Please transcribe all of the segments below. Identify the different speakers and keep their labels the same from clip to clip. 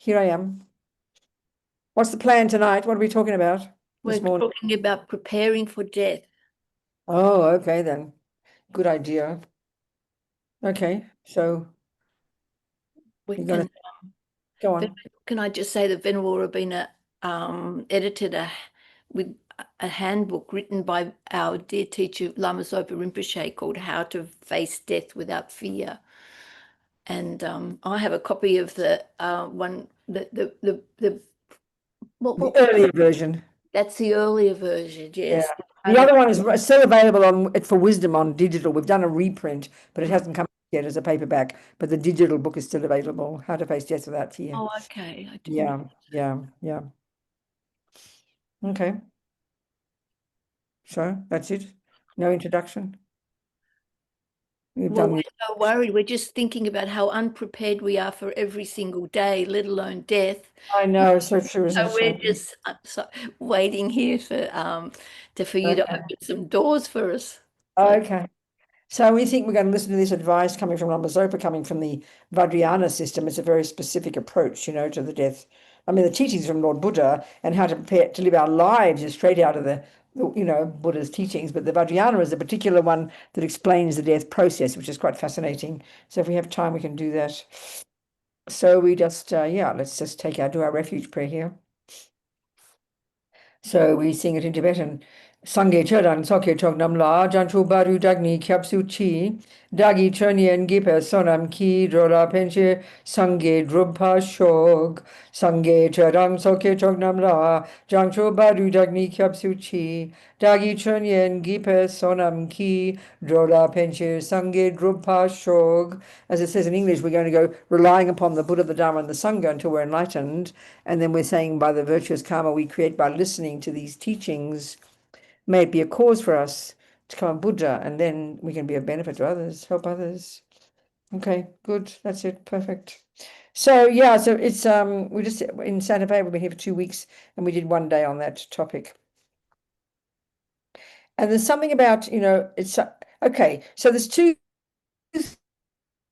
Speaker 1: here I am. What's the plan tonight? What are we talking about this
Speaker 2: We're
Speaker 1: morning?
Speaker 2: talking about preparing for death.
Speaker 1: Oh, okay then. Good idea. Okay, so
Speaker 2: We
Speaker 1: you're going
Speaker 2: can,
Speaker 1: to go on.
Speaker 2: can I just say that Venerable Robina edited with a handbook written by our dear teacher Lama Zopa Rinpoche called How to Face Death Without Fear. And I have a copy of the one the
Speaker 1: The earlier version.
Speaker 2: that's the earlier version,
Speaker 1: Yeah.
Speaker 2: yes.
Speaker 1: The other one is still available on for Wisdom on digital. We've done a reprint, but it hasn't come yet as a paperback. But the digital book is still available. How to Face Death Without Fear.
Speaker 2: Oh, okay. I didn't.
Speaker 1: Yeah, yeah. Okay. So that's it. No introduction. We've
Speaker 2: Well,
Speaker 1: done the.
Speaker 2: we're so worried. We're just thinking about how unprepared we are for every single day, let alone death.
Speaker 1: I know, so true, isn't
Speaker 2: So
Speaker 1: it?
Speaker 2: we're
Speaker 1: So,
Speaker 2: just waiting here for you to
Speaker 1: okay.
Speaker 2: open some doors for us. So,
Speaker 1: Okay. So we think we're going to listen to this advice coming from Lama Zopa, coming from the Vajrayana system. It's a very specific approach, to the death. I mean, the teachings from Lord Buddha and how to prepare to live our lives is straight out of Buddha's teachings. But the Vajrayana is a particular one that explains the death process, which is quite fascinating. So if we have time, we can do that. So we just, let's just do our refuge prayer here. So we sing it in Tibetan. Sangye Chödang Sokye Chognam La Janchu Baru Dagni Kyapsu Chi Dagi Chönyen Gipe Sonam Ki Drola Penche Sangye Drubpa Shog Sangye Chödang Sokye Chognam La Janchu Baru Dagni Kyapsu Chi Dagi Chönyen Gipe Sonam Ki Drola Penche Sangye Drubpa Shog. As it says in English, we're going to go relying upon the Buddha, the Dharma, and the Sangha until we're enlightened. And then we're saying by the virtuous karma we create by listening to these teachings, may it be a cause for us to become Buddha, and then we can be of benefit to others, help others. Okay, good. That's it. Perfect. So yeah, so it's we just in Santa Fe, we've been here for 2 weeks, and we did one day on that topic. And there's something about, it's okay. So there's two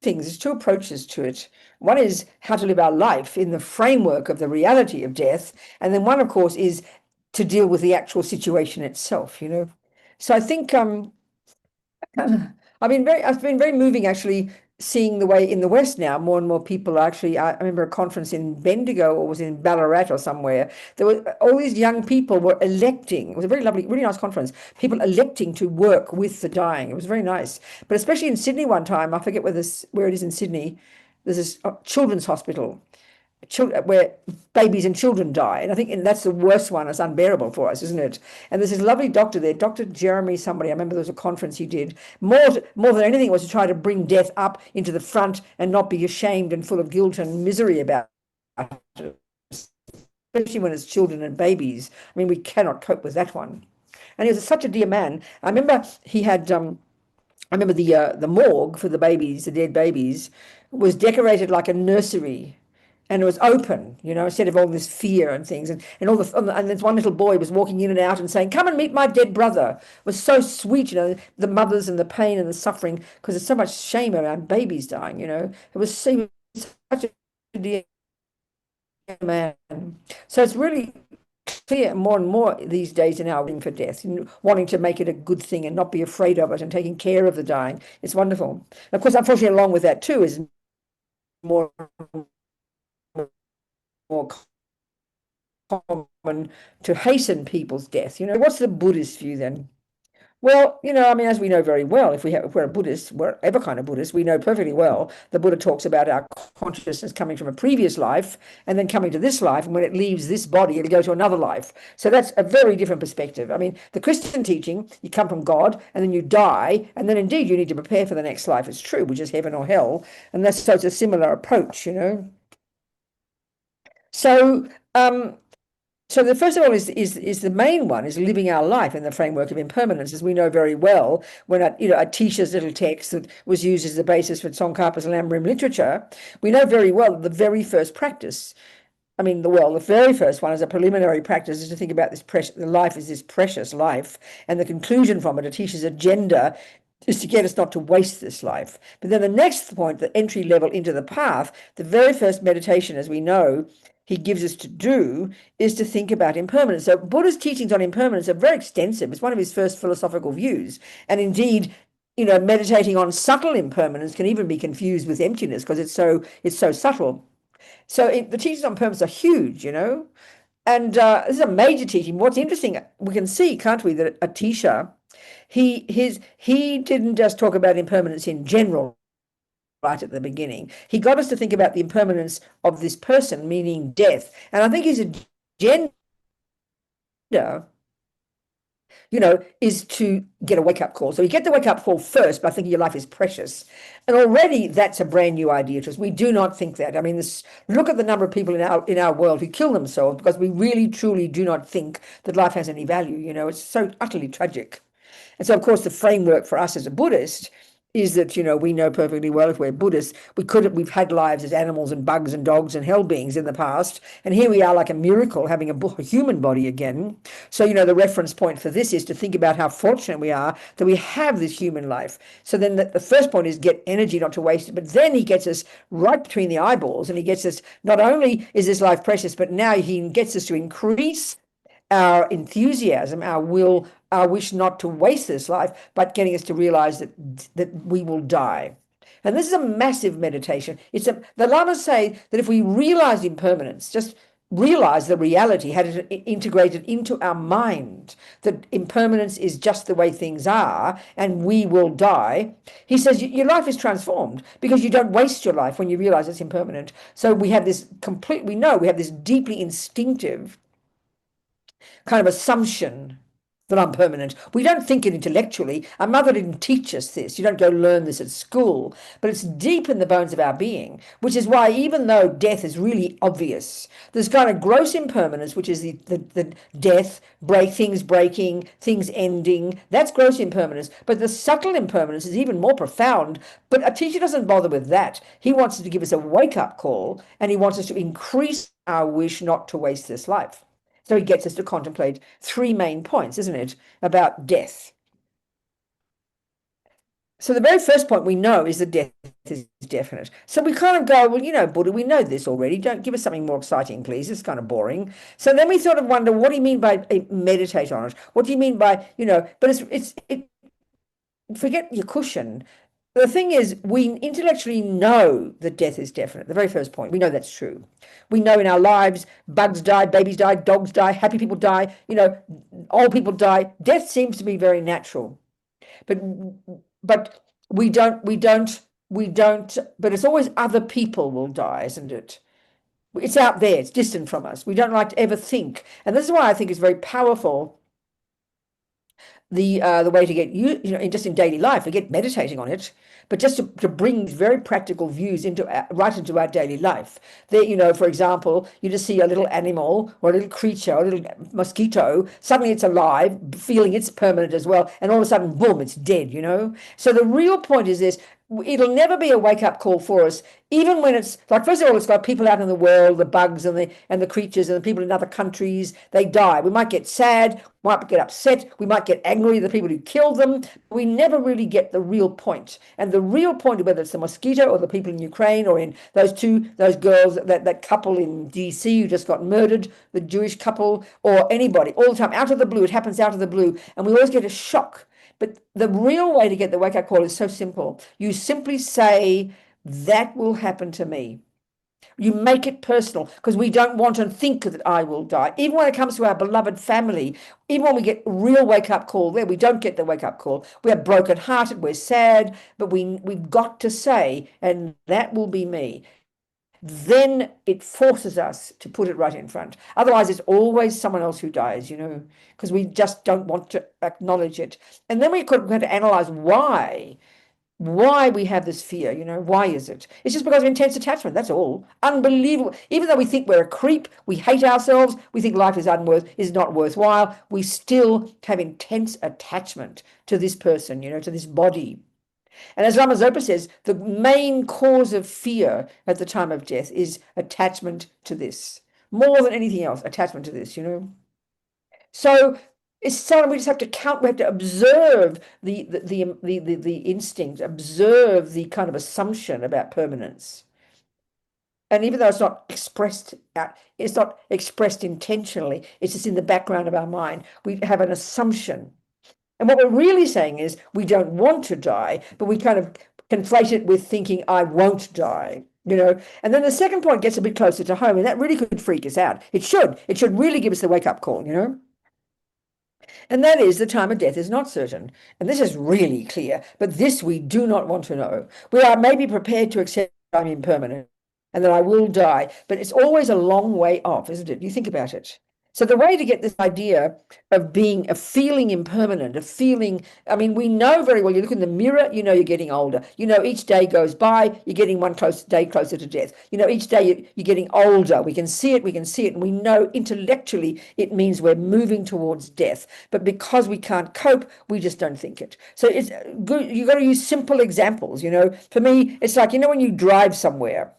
Speaker 1: things, there's two approaches to it. One is how to live our life in the framework of the reality of death, and then one, of course, is to deal with the actual situation itself. So I think it's been very moving actually seeing the way in the West now more and more people are actually. I remember a conference in Bendigo or was in Ballarat or somewhere. There were all these young people were electing. It was a very lovely, really nice conference. People electing to work with the dying. It was very nice. But especially in Sydney one time, I forget where it is in Sydney. There's this children's hospital where babies and children die. And I think that's the worst one. It's unbearable for us, isn't it? And there's this lovely doctor there, Dr. Jeremy somebody. I remember there was a conference he did. More than anything was to try to bring death up into the front and not be ashamed and full of guilt and misery about it, especially when it's children and babies. I mean, we cannot cope with that one. And he was such a dear man. I remember he had I remember the morgue for the babies, the dead babies, was decorated like a nursery, and it was open, instead of all this fear and things, and this one little boy was walking in and out and saying, "Come and meet my dead brother." It was so sweet, the mothers and the pain and the suffering, because there's so much shame around babies dying. It was such a dear man. So it's really clear more and more these days in our wanting for death, wanting to make it a good thing and not be afraid of it and taking care of the dying. It's wonderful. Of course, unfortunately, along with that too is more more common to hasten people's death. What's the Buddhist view then? Well, as we know very well, if we're a Buddhist, whatever kind of Buddhist, we know perfectly well the Buddha talks about our consciousness coming from a previous life and then coming to this life, and when it leaves this body, it'll go to another life. So that's a very different perspective. I mean, the Christian teaching, you come from God and then you die, and then indeed you need to prepare for the next life. It's true, which is heaven or hell, and so it's a similar approach. So so the first of all is the main one is living our life in the framework of impermanence, as we know very well. When Atisha's little text that was used as the basis for Tsongkhapa's Lamrim literature, we know very well that the very first practice, the very first one as a preliminary practice is to think about this life is this precious life, and the conclusion from it, Atisha's agenda, is to get us not to waste this life. But then the next point, the entry level into the path, the very first meditation, as we know, he gives us to do, is to think about impermanence. So Buddha's teachings on impermanence are very extensive. It's one of his first philosophical views. And indeed, meditating on subtle impermanence can even be confused with emptiness because it's so subtle. So the teachings on impermanence are huge, And this is a major teaching. What's interesting, we can see, can't we, that Atisha, he didn't just talk about impermanence in general right at the beginning. He got us to think about the impermanence of this person, meaning death. And I think his agenda, is to get a wake-up call. So you get the wake-up call first by thinking your life is precious. And already that's a brand new idea to us. We do not think that. I mean, look at the number of people in our world who kill themselves because we really, truly do not think that life has any value. It's so utterly tragic. And so, of course, the framework for us as a Buddhist is that, we know perfectly well if we're Buddhists, we've had lives as animals and bugs and dogs and hell beings in the past. And here we are like a miracle having a human body again. So, the reference point for this is to think about how fortunate we are that we have this human life. So then the first point is get energy not to waste it. But then he gets us right between the eyeballs and he gets us, not only is this life precious, but now he gets us to increase our enthusiasm, our will, our wish not to waste this life, but getting us to realize that we will die. And this is a massive meditation. The Lamas say that if we realize impermanence, just realize the reality, had it integrated into our mind, that impermanence is just the way things are and we will die, he says your life is transformed because you don't waste your life when you realize it's impermanent. So we have this deeply instinctive kind of assumption that I'm permanent. We don't think it intellectually. Our mother didn't teach us this. You don't go learn this at school, but it's deep in the bones of our being, which is why even though death is really obvious, there's kind of gross impermanence, which is the death, things breaking, things ending. That's gross impermanence. But the subtle impermanence is even more profound. But a teacher doesn't bother with that. He wants to give us a wake-up call, and he wants us to increase our wish not to waste this life. So he gets us to contemplate three main points, isn't it, about death. So the very first point we know is that death is definite. So we kind of go, well, Buddha, we know this already. Don't give us something more exciting, please. It's kind of boring. So then we sort of wonder, what do you mean by meditate on it? What do you mean by, but forget your cushion. The thing is, we intellectually know that death is definite. The very first point, we know that's true. We know in our lives, bugs die, babies die, dogs die, happy people die, old people die. Death seems to be very natural. But we don't, but it's always other people will die, isn't it? It's out there, it's distant from us. We don't like to ever think. And this is why I think it's very powerful the way to get just in daily life, forget meditating on it, but just to bring very practical views right into our daily life. There, for example, you just see a little animal or a little creature, or a little mosquito, suddenly it's alive, feeling it's permanent as well, and all of a sudden, boom, it's dead, So the real point is this: it'll never be a wake-up call for us, even when it's like, first of all, it's got people out in the world, the bugs and the creatures and the people in other countries, they die. We might get sad, might get upset, we might get angry at the people who killed them. We never really get the real point. And the real point, whether it's the mosquito or the people in Ukraine or in those girls, that couple in DC who just got murdered, the Jewish couple, or anybody, all the time, out of the blue, it happens out of the blue. And we always get a shock. But the real way to get the wake-up call is so simple. You simply say, that will happen to me. You make it personal, because we don't want to think that I will die. Even when it comes to our beloved family, even when we get a real wake-up call there, we don't get the wake-up call. We're broken-hearted, we're sad, but we've got to say, and that will be me. Then it forces us to put it right in front. Otherwise, it's always someone else who dies, because we just don't want to acknowledge it. And then we could have to analyze why we have this fear, why is it? It's just because of intense attachment, that's all. Unbelievable. Even though we think we're a creep, we hate ourselves, we think life is not worthwhile, we still have intense attachment to this person, to this body. And as Lama Zopa says, the main cause of fear at the time of death is attachment to this. More than anything else, attachment to this, So It's something we just have to count. We have to observe the instinct, observe the kind of assumption about permanence. And even though it's not expressed out, it's not expressed intentionally, it's just in the background of our mind. We have an assumption. And what we're really saying is we don't want to die, but we kind of conflate it with thinking, I won't die. And then the second point gets a bit closer to home, and that really could freak us out. It should. It should really give us the wake-up call. And that is the time of death is not certain. And this is really clear, but this we do not want to know. We are maybe prepared to accept I'm impermanent and that I will die, but it's always a long way off, isn't it? You think about it. So the way to get this idea of being a feeling impermanent, a feeling, I mean, we know very well, you look in the mirror, you know you're getting older. You know, each day goes by, you're getting one day closer to death. You know, each day you're getting older. We can see it, and we know intellectually it means we're moving towards death. But because we can't cope, we just don't think it. So it's good, you've got to use simple examples. For me, it's like, when you drive somewhere,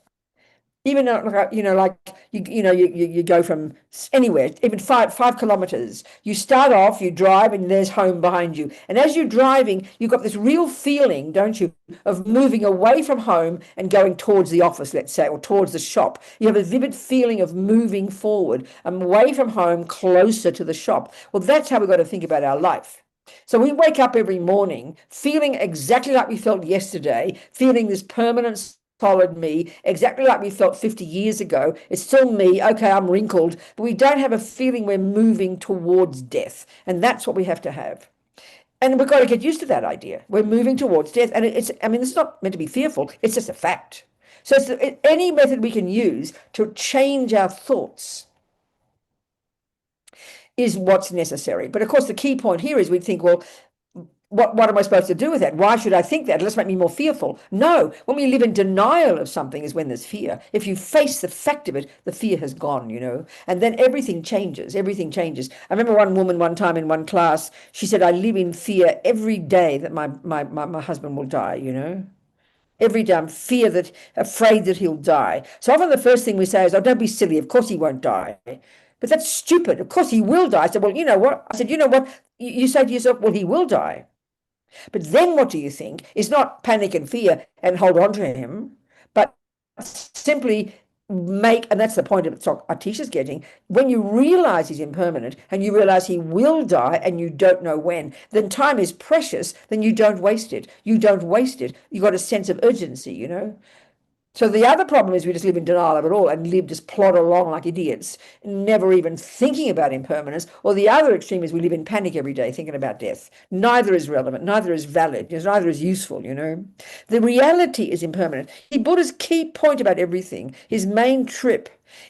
Speaker 1: even like you go from anywhere, even five kilometers. You start off, you drive, and there's home behind you. And as you're driving, you've got this real feeling, don't you, of moving away from home and going towards the office, let's say, or towards the shop. You have a vivid feeling of moving forward, away from home, closer to the shop. Well, that's how we've got to think about our life. So we wake up every morning feeling exactly like we felt yesterday, feeling this permanent solid me, exactly like we felt 50 years ago. It's still me. Okay, I'm wrinkled, but we don't have a feeling we're moving towards death. And that's what we have to have. And we've got to get used to that idea. We're moving towards death. And it's not meant to be fearful. It's just a fact. So it's any method we can use to change our thoughts is what's necessary. But of course, the key point here is we think, well, what am I supposed to do with that? Why should I think that? Let's make me more fearful. No, when we live in denial of something is when there's fear. If you face the fact of it, the fear has gone, and then everything changes. Everything changes. I remember one woman one time in one class, she said, I live in fear every day that my husband will die. Every day I'm afraid that he'll die. So often the first thing we say is, oh, don't be silly. Of course he won't die. But that's stupid. Of course he will die. I said, well, you know what? You say to yourself, well, he will die. But then what do you think? It's not panic and fear and hold on to him, but simply and that's the point of what Atisha's getting, when you realize he's impermanent and you realize he will die and you don't know when, then time is precious, then you don't waste it. You don't waste it. You've got a sense of urgency. So the other problem is we just live in denial of it all and just plod along like idiots, never even thinking about impermanence. Or the other extreme is we live in panic every day thinking about death. Neither is relevant, neither is valid, neither is useful, The reality is impermanent. Buddha's key point about everything, his main trip,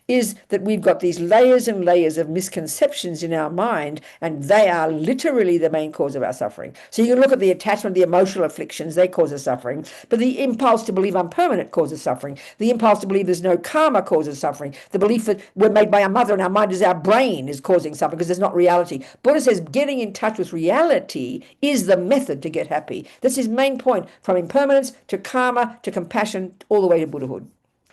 Speaker 1: is that we've got these layers and layers of misconceptions in our mind, and they are literally the main cause of our suffering. So you can look at the attachment, the emotional afflictions, they cause us suffering, but the impulse to believe I'm permanent causes suffering. The impulse to believe there's no karma causes suffering. The belief that we're made by our mother and our mind is our brain is causing suffering because there's not reality. Buddha says getting in touch with reality is the method to get happy. That's his main point, from impermanence to karma to compassion all the way to Buddhahood.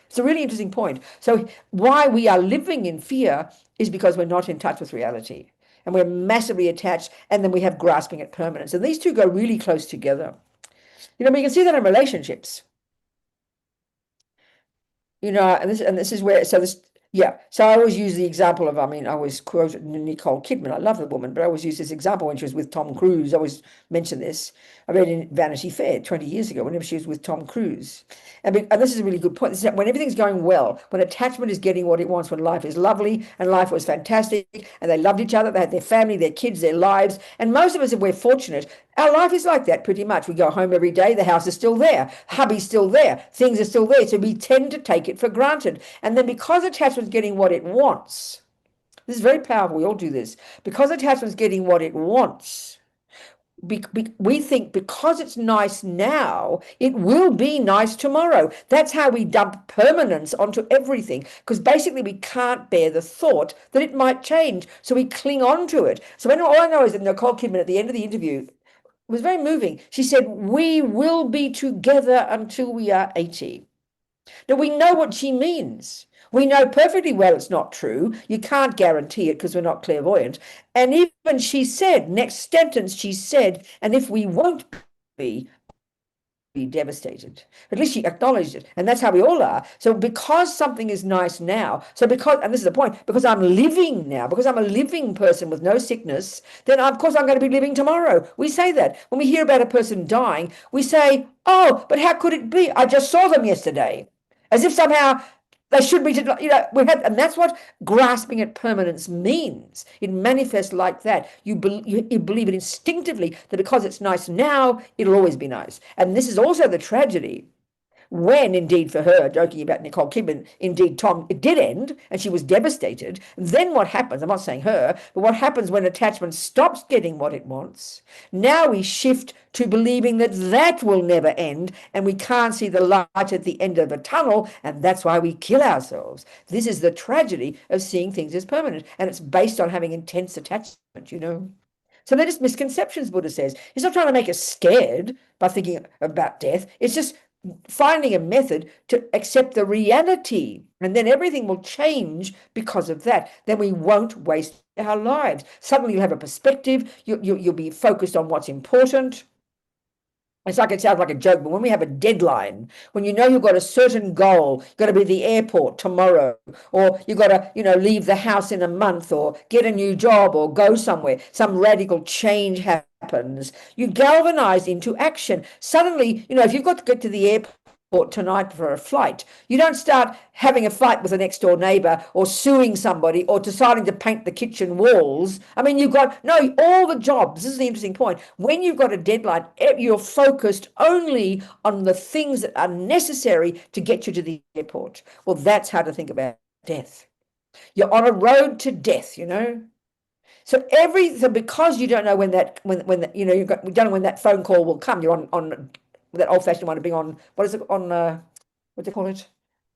Speaker 1: It's a really interesting point. So why we are living in fear is because we're not in touch with reality. And we're massively attached, and then we have grasping at permanence. And these two go really close together. We can see that in relationships. And this is where, so I always use the example of, I always quote Nicole Kidman. I love the woman, but I always use this example when she was with Tom Cruise. I always mention this. I read in Vanity Fair 20 years ago, whenever she was with Tom Cruise. And this is a really good point. This is that when everything's going well, when attachment is getting what it wants, when life is lovely and life was fantastic and they loved each other, they had their family, their kids, their lives. And most of us, if we're fortunate, our life is like that pretty much. We go home every day, the house is still there, hubby's still there, things are still there. So we tend to take it for granted. And then because attachment's getting what it wants, this is very powerful, we all do this, because attachment's getting what it wants, we think because it's nice now, it will be nice tomorrow. That's how we dump permanence onto everything, because basically we can't bear the thought that it might change. So we cling on to it. So all I know is that Nicole Kidman at the end of the interview was very moving. She said, we will be together until we are 80. Now we know what she means. We know perfectly well it's not true. You can't guarantee it because we're not clairvoyant. And even she said, next sentence, she said, and if we won't be devastated. At least she acknowledged it. And that's how we all are. So because something is nice now, so because, and this is the point, because I'm living now, because I'm a living person with no sickness, then of course I'm going to be living tomorrow. We say that. When we hear about a person dying, we say, oh, but how could it be? I just saw them yesterday. As if somehow they should be, and that's what grasping at permanence means. It manifests like that. You believe it instinctively that because it's nice now, it'll always be nice. And this is also the tragedy. When indeed for her, joking about Nicole Kidman, indeed Tom, it did end and she was devastated. Then what happens, I'm not saying her, but what happens when attachment stops getting what it wants? Now we shift to believing that that will never end and we can't see the light at the end of the tunnel, and that's why we kill ourselves. This is the tragedy of seeing things as permanent, and it's based on having intense attachment. So they're just misconceptions, Buddha says. He's not trying to make us scared by thinking about death. It's just finding a method to accept the reality, and then everything will change because of that. Then we won't waste our lives. Suddenly you'll have a perspective. You'll be focused on what's important. It's like, it sounds like a joke, but when we have a deadline, when you know you've got a certain goal, you've got to be at the airport tomorrow, or you've got to, leave the house in a month, or get a new job, or go somewhere, some radical change happens, you galvanize into action. Suddenly, if you've got to get to the airport tonight for a flight, you don't start having a fight with the next door neighbor or suing somebody or deciding to paint the kitchen walls. I mean, you've got all the jobs. This is the interesting point. When you've got a deadline, you're focused only on the things that are necessary to get you to the airport. Well, that's how to think about death. You're on a road to death, So because you don't know when that we don't know when that phone call will come. You're on that old-fashioned one of being on, what is it, on what do they call it,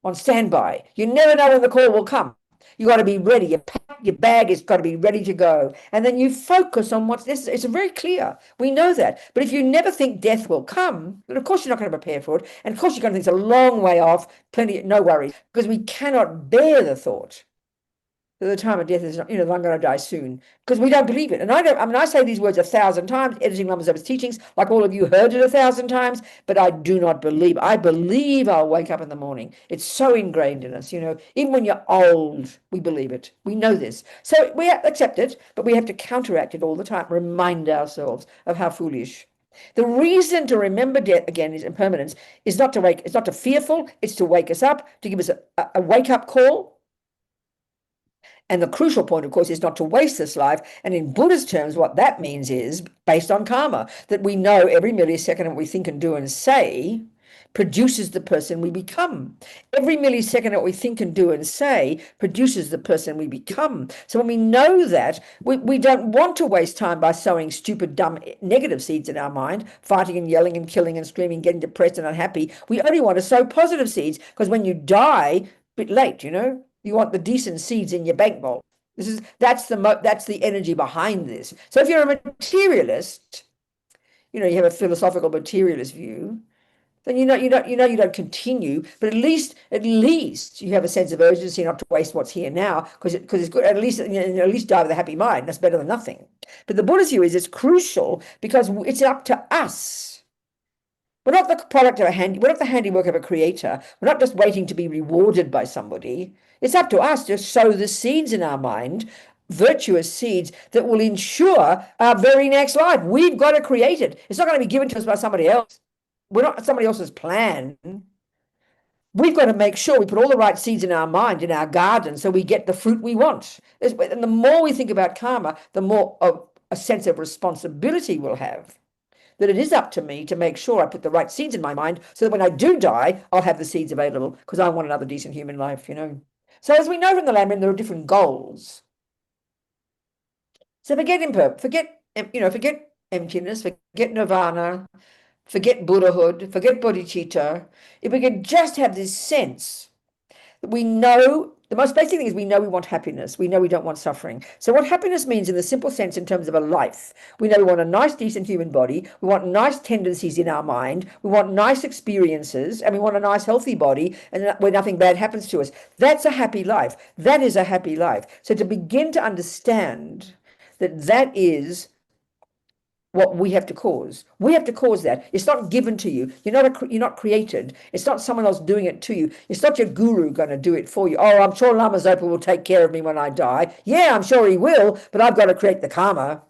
Speaker 1: on standby. You never know when the call will come. You got to be ready. You pack your bag, it's got to be ready to go, and then you focus on what's necessary. It's very clear. We know that. But if you never think death will come, then of course you're not going to prepare for it, and of course you're going to think it's a long way off. No worries, because we cannot bear the thought that the time of death is not, I'm going to die soon, because we don't believe it. And I say these words 1,000 times, editing Lama Zopa's teachings, like all of you heard it 1,000 times, but I do not believe. I believe I'll wake up in the morning. It's so ingrained in us, even when you're old, we believe it. We know this. So we accept it, but we have to counteract it all the time, remind ourselves of how foolish. The reason to remember death again is impermanence, it's not to fearful, it's to wake us up, to give us a wake-up call. And the crucial point, of course, is not to waste this life. And in Buddha's terms, what that means is based on karma, that we know every millisecond what we think and do and say produces the person we become. Every millisecond what we think and do and say produces the person we become. So when we know that, we don't want to waste time by sowing stupid, dumb, negative seeds in our mind, fighting and yelling and killing and screaming, getting depressed and unhappy. We only want to sow positive seeds, because when you die, a bit late, you want the decent seeds in your bank vault. That's the energy behind this. So if you're a materialist, you have a philosophical materialist view, then you don't continue. But at least you have a sense of urgency not to waste what's here now, because it's good. At least die with a happy mind. That's better than nothing. But the Buddhist view is it's crucial because it's up to us. We're not the product of we're not the handiwork of a creator. We're not just waiting to be rewarded by somebody. It's up to us to sow the seeds in our mind, virtuous seeds that will ensure our very next life. We've got to create it. It's not going to be given to us by somebody else. We're not somebody else's plan. We've got to make sure we put all the right seeds in our mind, in our garden, so we get the fruit we want. And the more we think about karma, the more of a sense of responsibility we'll have. That it is up to me to make sure I put the right seeds in my mind, so that when I do die, I'll have the seeds available, because I want another decent human life, So as we know from the Lamrim, there are different goals. So forget emptiness, forget nirvana, forget Buddhahood, forget bodhicitta. If we could just have this sense that we know The most basic thing is we know we want happiness. We know we don't want suffering. So what happiness means in the simple sense in terms of a life, we know we want a nice, decent human body. We want nice tendencies in our mind. We want nice experiences, and we want a nice, healthy body, and where nothing bad happens to us. That's a happy life. That is a happy life. So to begin to understand that that is what we have to cause. We have to cause that. It's not given to you. You're not created. It's not someone else doing it to you. It's not your guru going to do it for you. Oh, I'm sure Lama Zopa will take care of me when I die. Yeah, I'm sure he will, but I've got to create the karma.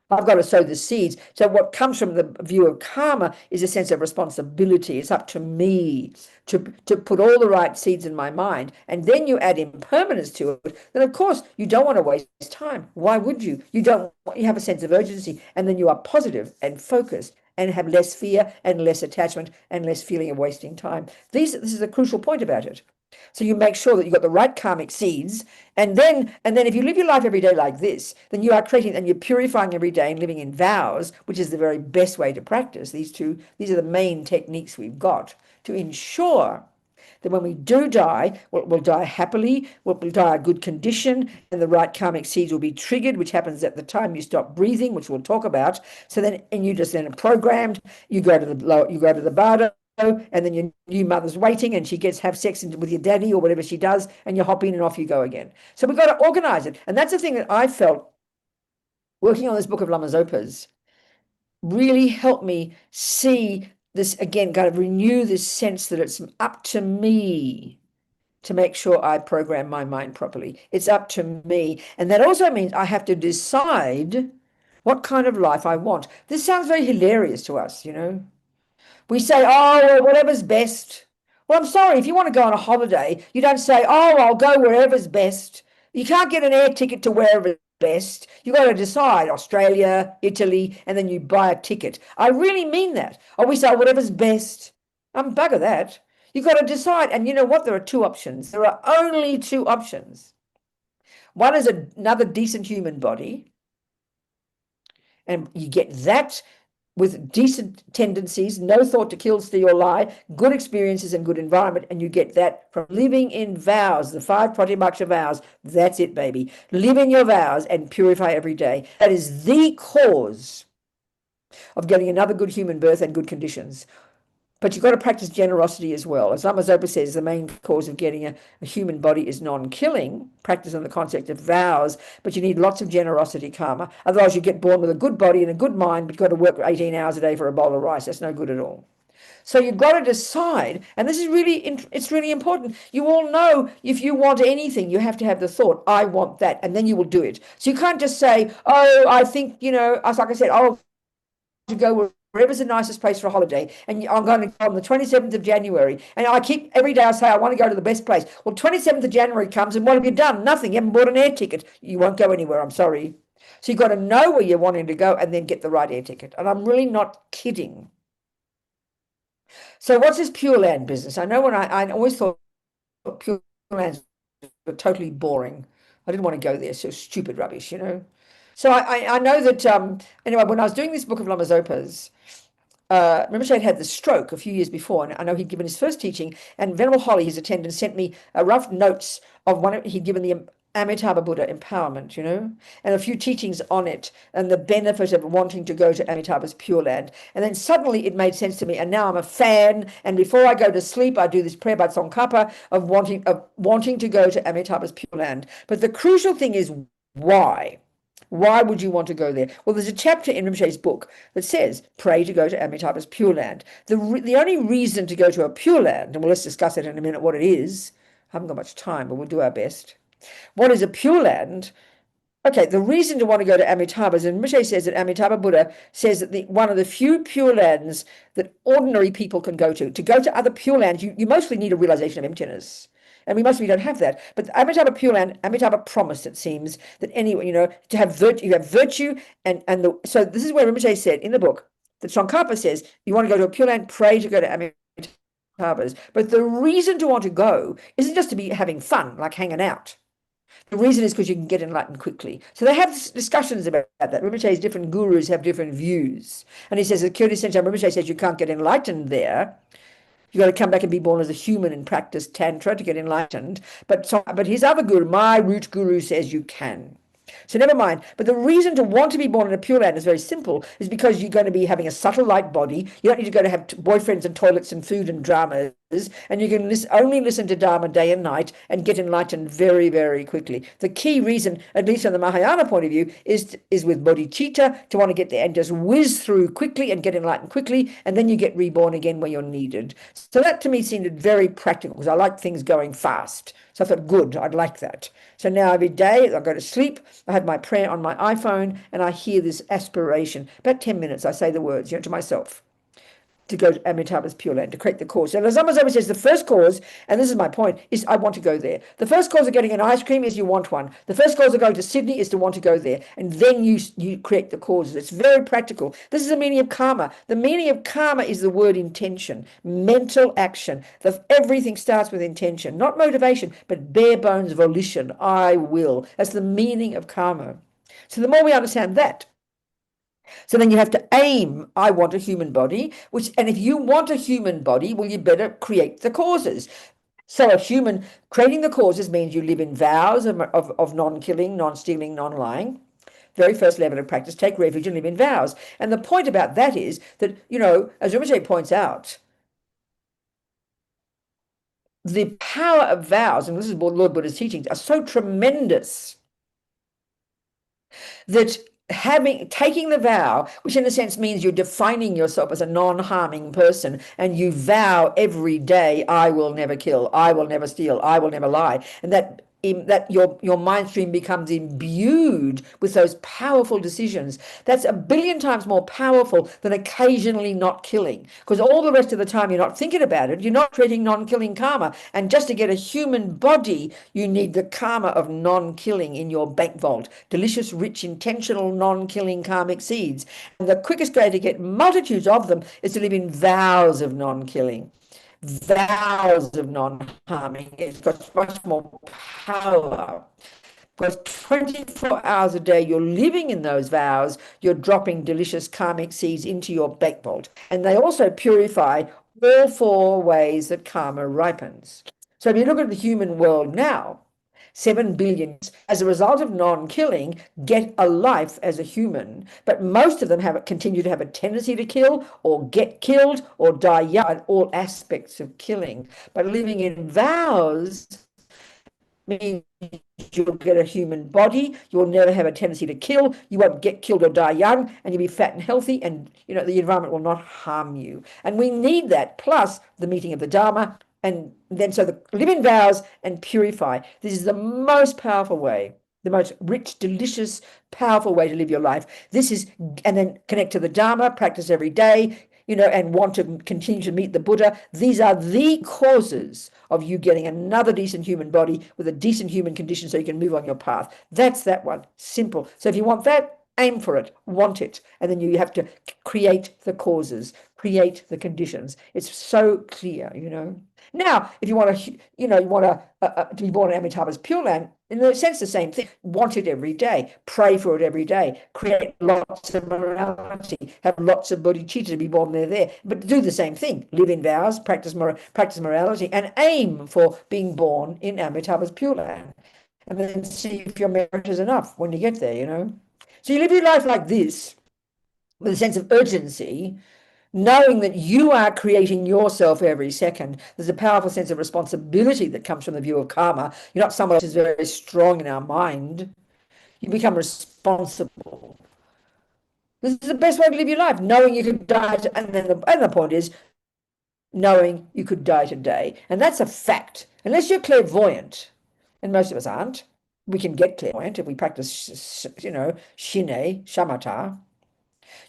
Speaker 1: I've got to sow the seeds. So what comes from the view of karma is a sense of responsibility. It's up to me to put all the right seeds in my mind. And then you add impermanence to it. Then, of course, you don't want to waste time. Why would you? You have a sense of urgency. And then you are positive and focused and have less fear and less attachment and less feeling of wasting time. This is a crucial point about it. So you make sure that you've got the right karmic seeds, and then if you live your life every day like this, then you are creating and you're purifying every day and living in vows, which is the very best way to practice. These are the main techniques we've got to ensure that when we do die, we'll die happily, we'll die a good condition, and the right karmic seeds will be triggered, which happens at the time you stop breathing, which we'll talk about. So then, and you just then are programmed. You go to the bardo, and then your new mother's waiting, and she gets have sex with your daddy or whatever she does, and you hop in and off you go again. So we've got to organize it, and that's the thing that I felt working on this book of Lama Zopa's really helped me see this again, kind of renew this sense that it's up to me to make sure I program my mind properly. It's up to me, and that also means I have to decide what kind of life I want. This sounds very hilarious to us, We say, oh, well, whatever's best. Well, I'm sorry, if you want to go on a holiday, you don't say, oh, I'll go wherever's best. You can't get an air ticket to wherever's best. You've got to decide Australia, Italy, and then you buy a ticket. I really mean that. Or we say, oh, whatever's best. I'm bugger that. You've got to decide. And you know what? There are two options. There are only two options. One is another decent human body. And you get that with decent tendencies, no thought to kill, steal, or lie, good experiences and good environment, and you get that from living in vows, the 5 Pratimaksha vows. That's it, baby. Live in your vows and purify every day. That is the cause of getting another good human birth and good conditions. But you've got to practice generosity as well. As Lama Zopa says, the main cause of getting a human body is non-killing, practice on the concept of vows, but you need lots of generosity karma. Otherwise, you get born with a good body and a good mind, but you've got to work 18 hours a day for a bowl of rice. That's no good at all. So you've got to decide, and this is it's really important. You all know if you want anything, you have to have the thought, I want that, and then you will do it. So you can't just say, oh, I think, like I said, oh, to go wherever's the nicest place for a holiday, and I'm going to go on the 27th of January, and every day I say I want to go to the best place. Well, 27th of January comes, and what have you done? Nothing. You haven't bought an air ticket. You won't go anywhere, I'm sorry. So you've got to know where you're wanting to go and then get the right air ticket. And I'm really not kidding. So what's this Pure Land business? I know when I always thought Pure Lands were totally boring. I didn't want to go there, so stupid rubbish, So I know that, anyway, when I was doing this book of Lama Zopa's, Rinpoche had the stroke a few years before, and I know he'd given his first teaching, and Venerable Holly, his attendant, sent me rough notes of one he'd given the Amitabha Buddha empowerment, and a few teachings on it, and the benefit of wanting to go to Amitabha's Pure Land. And then suddenly it made sense to me, and now I'm a fan, and before I go to sleep, I do this prayer by Tsongkhapa of wanting to go to Amitabha's Pure Land. But the crucial thing is why? Why would you want to go there? Well, there's a chapter in Rinpoche's book that says, pray to go to Amitabha's Pure Land. The only reason to go to a Pure Land, and let's discuss it in a minute what it is. I haven't got much time, but we'll do our best. What is a Pure Land? Okay, the reason to want to go to Amitabha's, and Rinpoche says that Amitabha Buddha says that one of the few Pure Lands that ordinary people can go to other Pure Lands, you mostly need a realization of emptiness. And we don't have that. But Amitabha Pure Land, Amitabha promised, it seems, that anyway, to have virtue, you have virtue, so this is where Rinpoche said in the book that Tsongkhapa says, you want to go to a Pure Land, pray to go to Amitabha's. But the reason to want to go isn't just to be having fun, like hanging out. The reason is because you can get enlightened quickly. So they have discussions about that. Rinpoche's different gurus have different views. And he says, that Kyrgyzstan Rinpoche says you can't get enlightened there. You've got to come back and be born as a human and practice Tantra to get enlightened. But his other guru, my root guru, says you can. So never mind. But the reason to want to be born in a Pure Land is very simple, is because you're going to be having a subtle light body. You don't need to go to have boyfriends and toilets and food and dramas, and you can only listen to Dharma day and night and get enlightened very, very quickly. The key reason, at least from the Mahayana point of view, is with bodhicitta, to want to get there and just whiz through quickly and get enlightened quickly, and then you get reborn again where you're needed. So that to me seemed very practical, because I like things going fast. So I thought, good, I'd like that. So now every day I go to sleep, I have my prayer on my iPhone, and I hear this aspiration. About 10 minutes, I say the words, to myself, to go to Amitabha's Pure Land, to create the cause. And as Lama Zopa says, the first cause, and this is my point, is I want to go there. The first cause of getting an ice cream is you want one. The first cause of going to Sydney is to want to go there. And then you create the causes. It's very practical. This is the meaning of karma. The meaning of karma is the word intention, mental action. Everything starts with intention, not motivation, but bare bones volition. I will. That's the meaning of karma. So the more we understand that, so then you have to aim, I want a human body, and if you want a human body, well, you better create the causes. So creating the causes means you live in vows of non-killing, non-stealing, non-lying. Very first level of practice, take refuge and live in vows. And the point about that is that, as Rinpoche points out, the power of vows, and this is what Lord Buddha's teachings, are so tremendous that taking the vow, which in a sense means you're defining yourself as a non-harming person, and you vow every day, I will never kill, I will never steal, I will never lie, and that your mind stream becomes imbued with those powerful decisions. That's 1,000,000,000 times more powerful than occasionally not killing, because all the rest of the time you're not thinking about it, you're not creating non-killing karma. And just to get a human body, you need the karma of non-killing in your bank vault, delicious, rich, intentional, non-killing karmic seeds. And the quickest way to get multitudes of them is to live in vows of non-killing. Vows of non-harming. It's got much more power, because 24 hours a day you're living in those vows, you're dropping delicious karmic seeds into your bank vault, and they also purify all 4 ways that karma ripens. So if you look at the human world now, 7 billion, as a result of non-killing, get a life as a human, but most of them continue to have a tendency to kill or get killed or die young, all aspects of killing. But living in vows means you'll get a human body, you'll never have a tendency to kill, you won't get killed or die young, and you'll be fat and healthy, and the environment will not harm you. And we need that, plus the meeting of the Dharma. And then live in vows and purify. This is the most powerful way, the most rich, delicious, powerful way to live your life. And then connect to the Dharma, practice every day, and want to continue to meet the Buddha. These are the causes of you getting another decent human body with a decent human condition so you can move on your path. That's that one. Simple. So if you want that, aim for it, want it, and then you have to create the causes, create the conditions. It's so clear, Now, if you want to be born in Amitabha's Pure Land, in a sense, the same thing. Want it every day, pray for it every day, create lots of morality, have lots of bodhicitta to be born there. But do the same thing. Live in vows, practice morality, and aim for being born in Amitabha's Pure Land. And then see if your merit is enough when you get there, So you live your life like this, with a sense of urgency, knowing that you are creating yourself every second. There's a powerful sense of responsibility that comes from the view of karma. You're not someone who's very strong in our mind. You become responsible. This is the best way to live your life, knowing you could die. And the point is, knowing you could die today. And that's a fact. Unless you're clairvoyant, and most of us aren't, we can get clairvoyant if we practice, shine, shamatha.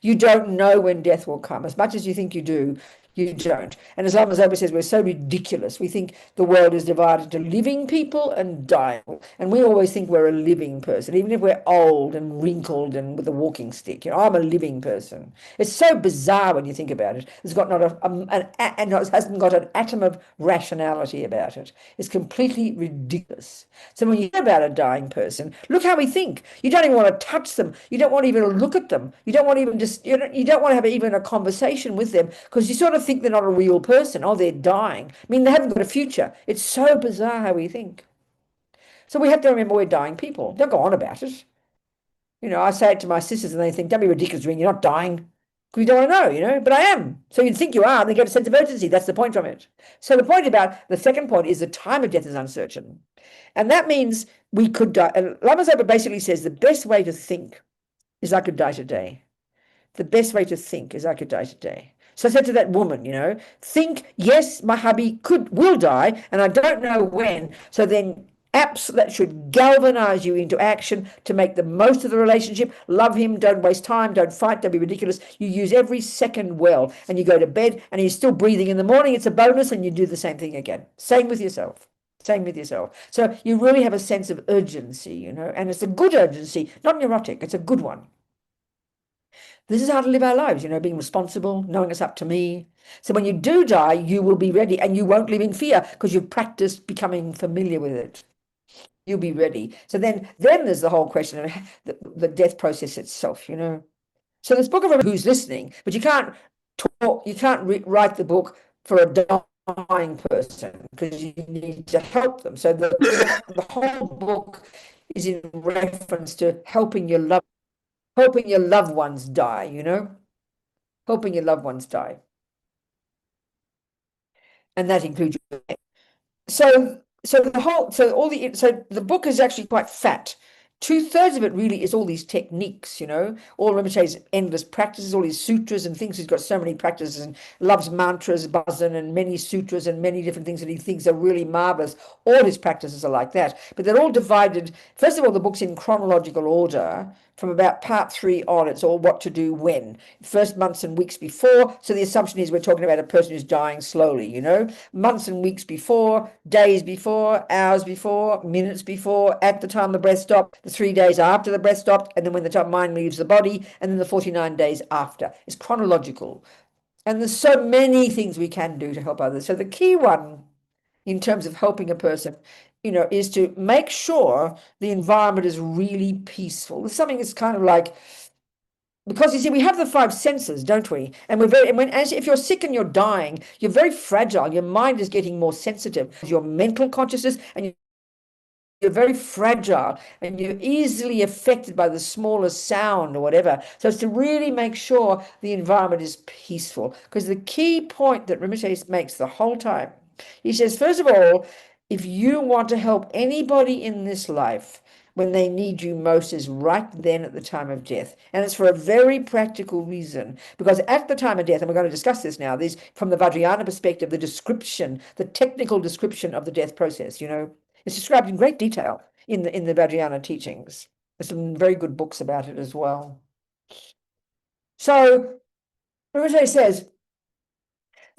Speaker 1: You don't know when death will come. As much as you think you do, you don't. And as Lama Zopa says, we're so ridiculous. We think the world is divided to living people and dying. And we always think we're a living person, even if we're old and wrinkled and with a walking stick. I'm a living person. It's so bizarre when you think about it. It's got it hasn't got an atom of rationality about it. It's completely ridiculous. So when you hear about a dying person, look how we think. You don't even want to touch them. You don't want to even look at them. You don't want to even you don't want to have even a conversation with them, because you sort of think they're not a real person. Oh, they're dying. I mean, they haven't got a future. It's so bizarre how we think. So we have to remember we're dying people. Don't go on about it. I say it to my sisters and they think, don't be ridiculous, Ring, you're not dying. Because you don't want to know, but I am. So you'd think you are, and they get a sense of urgency. That's the point from it. So the point about the second point is the time of death is uncertain. And that means we could die. And Lama Zopa basically says the best way to think is I could die today. The best way to think is I could die today. So I said to that woman, think, yes, my hubby will die, and I don't know when. So then that should galvanize you into action to make the most of the relationship. Love him, don't waste time, don't fight, don't be ridiculous. You use every second well, and you go to bed and he's still breathing in the morning. It's a bonus, and you do the same thing again. Same with yourself. Same with yourself. So you really have a sense of urgency, and it's a good urgency, not neurotic. It's a good one. This is how to live our lives, being responsible, knowing it's up to me. So when you do die, you will be ready, and you won't live in fear because you've practiced becoming familiar with it. You'll be ready. So then there's the whole question of the death process itself, So this book of who's listening, but you can't write the book for a dying person because you need to help them. So the whole book is in reference to helping your loved ones die, helping your loved ones die. And that includes so the book is actually quite fat. 2/3 of it really is all these techniques, all Rinpoche's endless practices, all these sutras and things. He's got so many practices and loves mantras, bhajan, and many sutras and many different things that he thinks are really marvelous. All his practices are like that, but they're all divided. First of all, the book's in chronological order. From about part 3 on, it's all what to do when. First months and weeks before. So the assumption is we're talking about a person who's dying slowly, months and weeks before, days before, hours before, minutes before, at the time the breath stopped, the 3 days after the breath stopped, and then when the mind leaves the body, and then the 49 days after. It's chronological. And there's so many things we can do to help others. So the key one in terms of helping a person, is to make sure the environment is really peaceful. It's something that's kind of like, because you see, we have the 5 senses, don't we? And if you're sick and you're dying, you're very fragile. Your mind is getting more sensitive. Your mental consciousness, and you're very fragile, and you're easily affected by the smallest sound or whatever. So it's to really make sure the environment is peaceful. Because the key point that Rinpoche makes the whole time, he says, first of all, if you want to help anybody in this life when they need you most is right then at the time of death. And it's for a very practical reason, because at the time of death, and we're going to discuss this now, from the Vajrayana perspective, the technical description of the death process, it's described in great detail in the Vajrayana teachings. There's some very good books about it as well. So Rinpoche says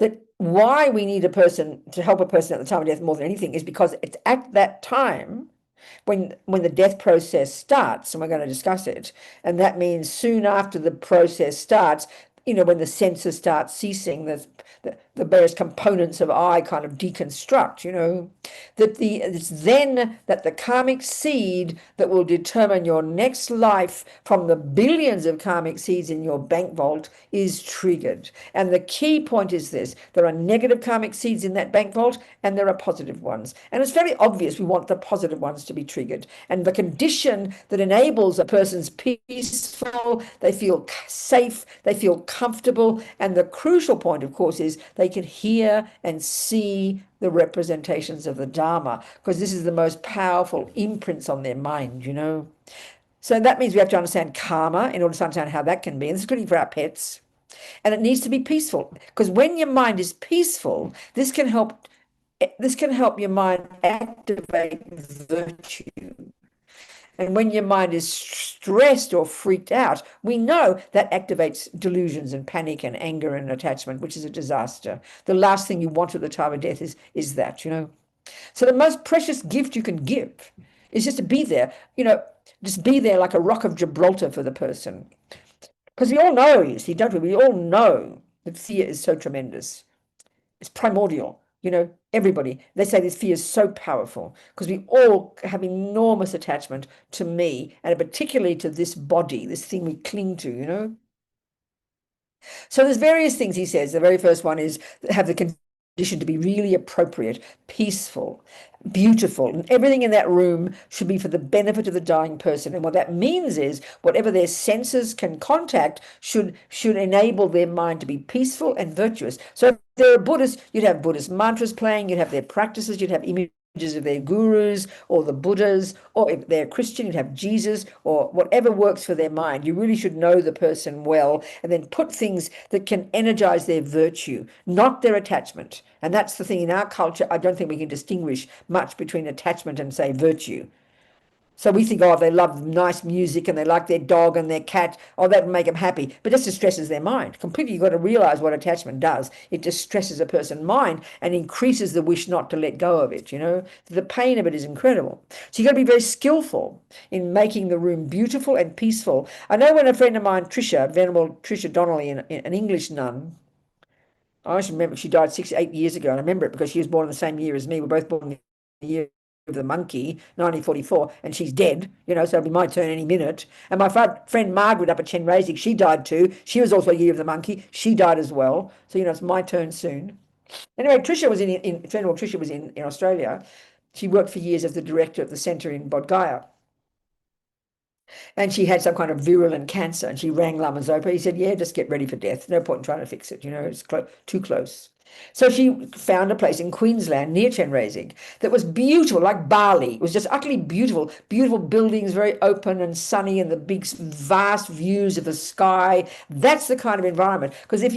Speaker 1: that why we need a person to help a person at the time of death more than anything is because it's at that time when the death process starts, and we're going to discuss it, and that means soon after the process starts, when the senses start ceasing, the various components of I kind of deconstruct, it's then that the karmic seed that will determine your next life from the billions of karmic seeds in your bank vault is triggered. And the key point is this: there are negative karmic seeds in that bank vault, and there are positive ones. And it's very obvious we want the positive ones to be triggered. And the condition that enables a person's peaceful, they feel safe, they feel comfortable, and the crucial point, of course, is they can hear and see the representations of the Dharma, because this is the most powerful imprints on their mind, So that means we have to understand karma in order to understand how that can be. And this is good for our pets. And it needs to be peaceful, because when your mind is peaceful, this can help your mind activate virtue. And when your mind is stressed or freaked out, we know that activates delusions and panic and anger and attachment, which is a disaster. The last thing you want at the time of death is that, So the most precious gift you can give is just to be there, just be there like a rock of Gibraltar for the person. Because we all know, you see, don't we? We all know that fear is so tremendous. It's primordial. Everybody, they say this fear is so powerful because we all have enormous attachment to me, and particularly to this body, this thing we cling to, So there's various things he says. The very first one is have the condition to be really appropriate, peaceful, beautiful, and everything in that room should be for the benefit of the dying person. And what that means is whatever their senses can contact should enable their mind to be peaceful and virtuous. So if they're a Buddhist, you'd have Buddhist mantras playing, you'd have their practices, you'd have images of their gurus or the Buddhas, or if they're Christian, you'd have Jesus or whatever works for their mind. You really should know the person well and then put things that can energize their virtue, not their attachment. And that's the thing in our culture. I don't think we can distinguish much between attachment and, say, virtue. So we think, oh, they love nice music and they like their dog and their cat. Oh, that would make them happy. But this distresses their mind completely. You've got to realize what attachment does. It distresses a person's mind and increases the wish not to let go of it. The pain of it is incredible. So you've got to be very skillful in making the room beautiful and peaceful. I know when a friend of mine, Venerable Trisha Donnelly, an English nun, I always remember she died 8 years ago. And I remember it because she was born in the same year as me. We're both born in the year of the monkey, 1944, and she's dead, so it'll be my turn any minute. And my friend Margaret up at Chenrezig, she died too. She was also a year of the monkey. She died as well. So, it's my turn soon. Anyway, Trisha was Venerable Trisha was in Australia. She worked for years as the director of the centre in Bodh Gaya. And she had some kind of virulent cancer, and she rang Lama Zopa. He said, yeah, just get ready for death. No point in trying to fix it. It's too close. So she found a place in Queensland near Chenrezig that was beautiful, like Bali. It was just utterly beautiful. Beautiful buildings, very open and sunny, and the big, vast views of the sky. That's the kind of environment. Because if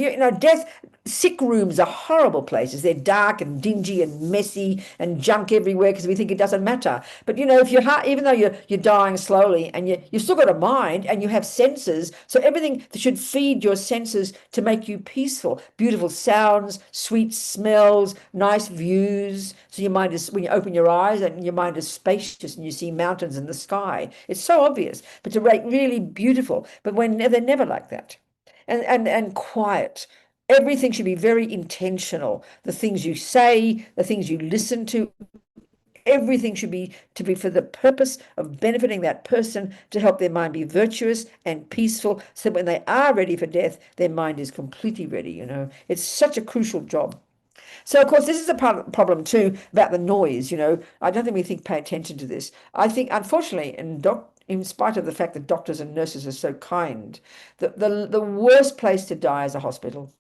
Speaker 1: sick rooms are horrible places. They're dark and dingy and messy and junk everywhere because we think it doesn't matter. But if even though you're dying slowly and you've still got a mind and you have senses, so everything should feed your senses to make you peaceful. Beautiful sounds, sweet smells, nice views. So your mind is, when you open your eyes, and your mind is spacious and you see mountains in the sky. It's so obvious, but to rate really beautiful. But they're never like that. And quiet. Everything should be very intentional. The things you say, the things you listen to, everything should be for the purpose of benefiting that person, to help their mind be virtuous and peaceful, so that when they are ready for death, their mind is completely ready. It's such a crucial job. So, of course, this is a problem too about the noise. I don't think we pay attention to this. I think, unfortunately, in spite of the fact that doctors and nurses are so kind, the worst place to die is a hospital.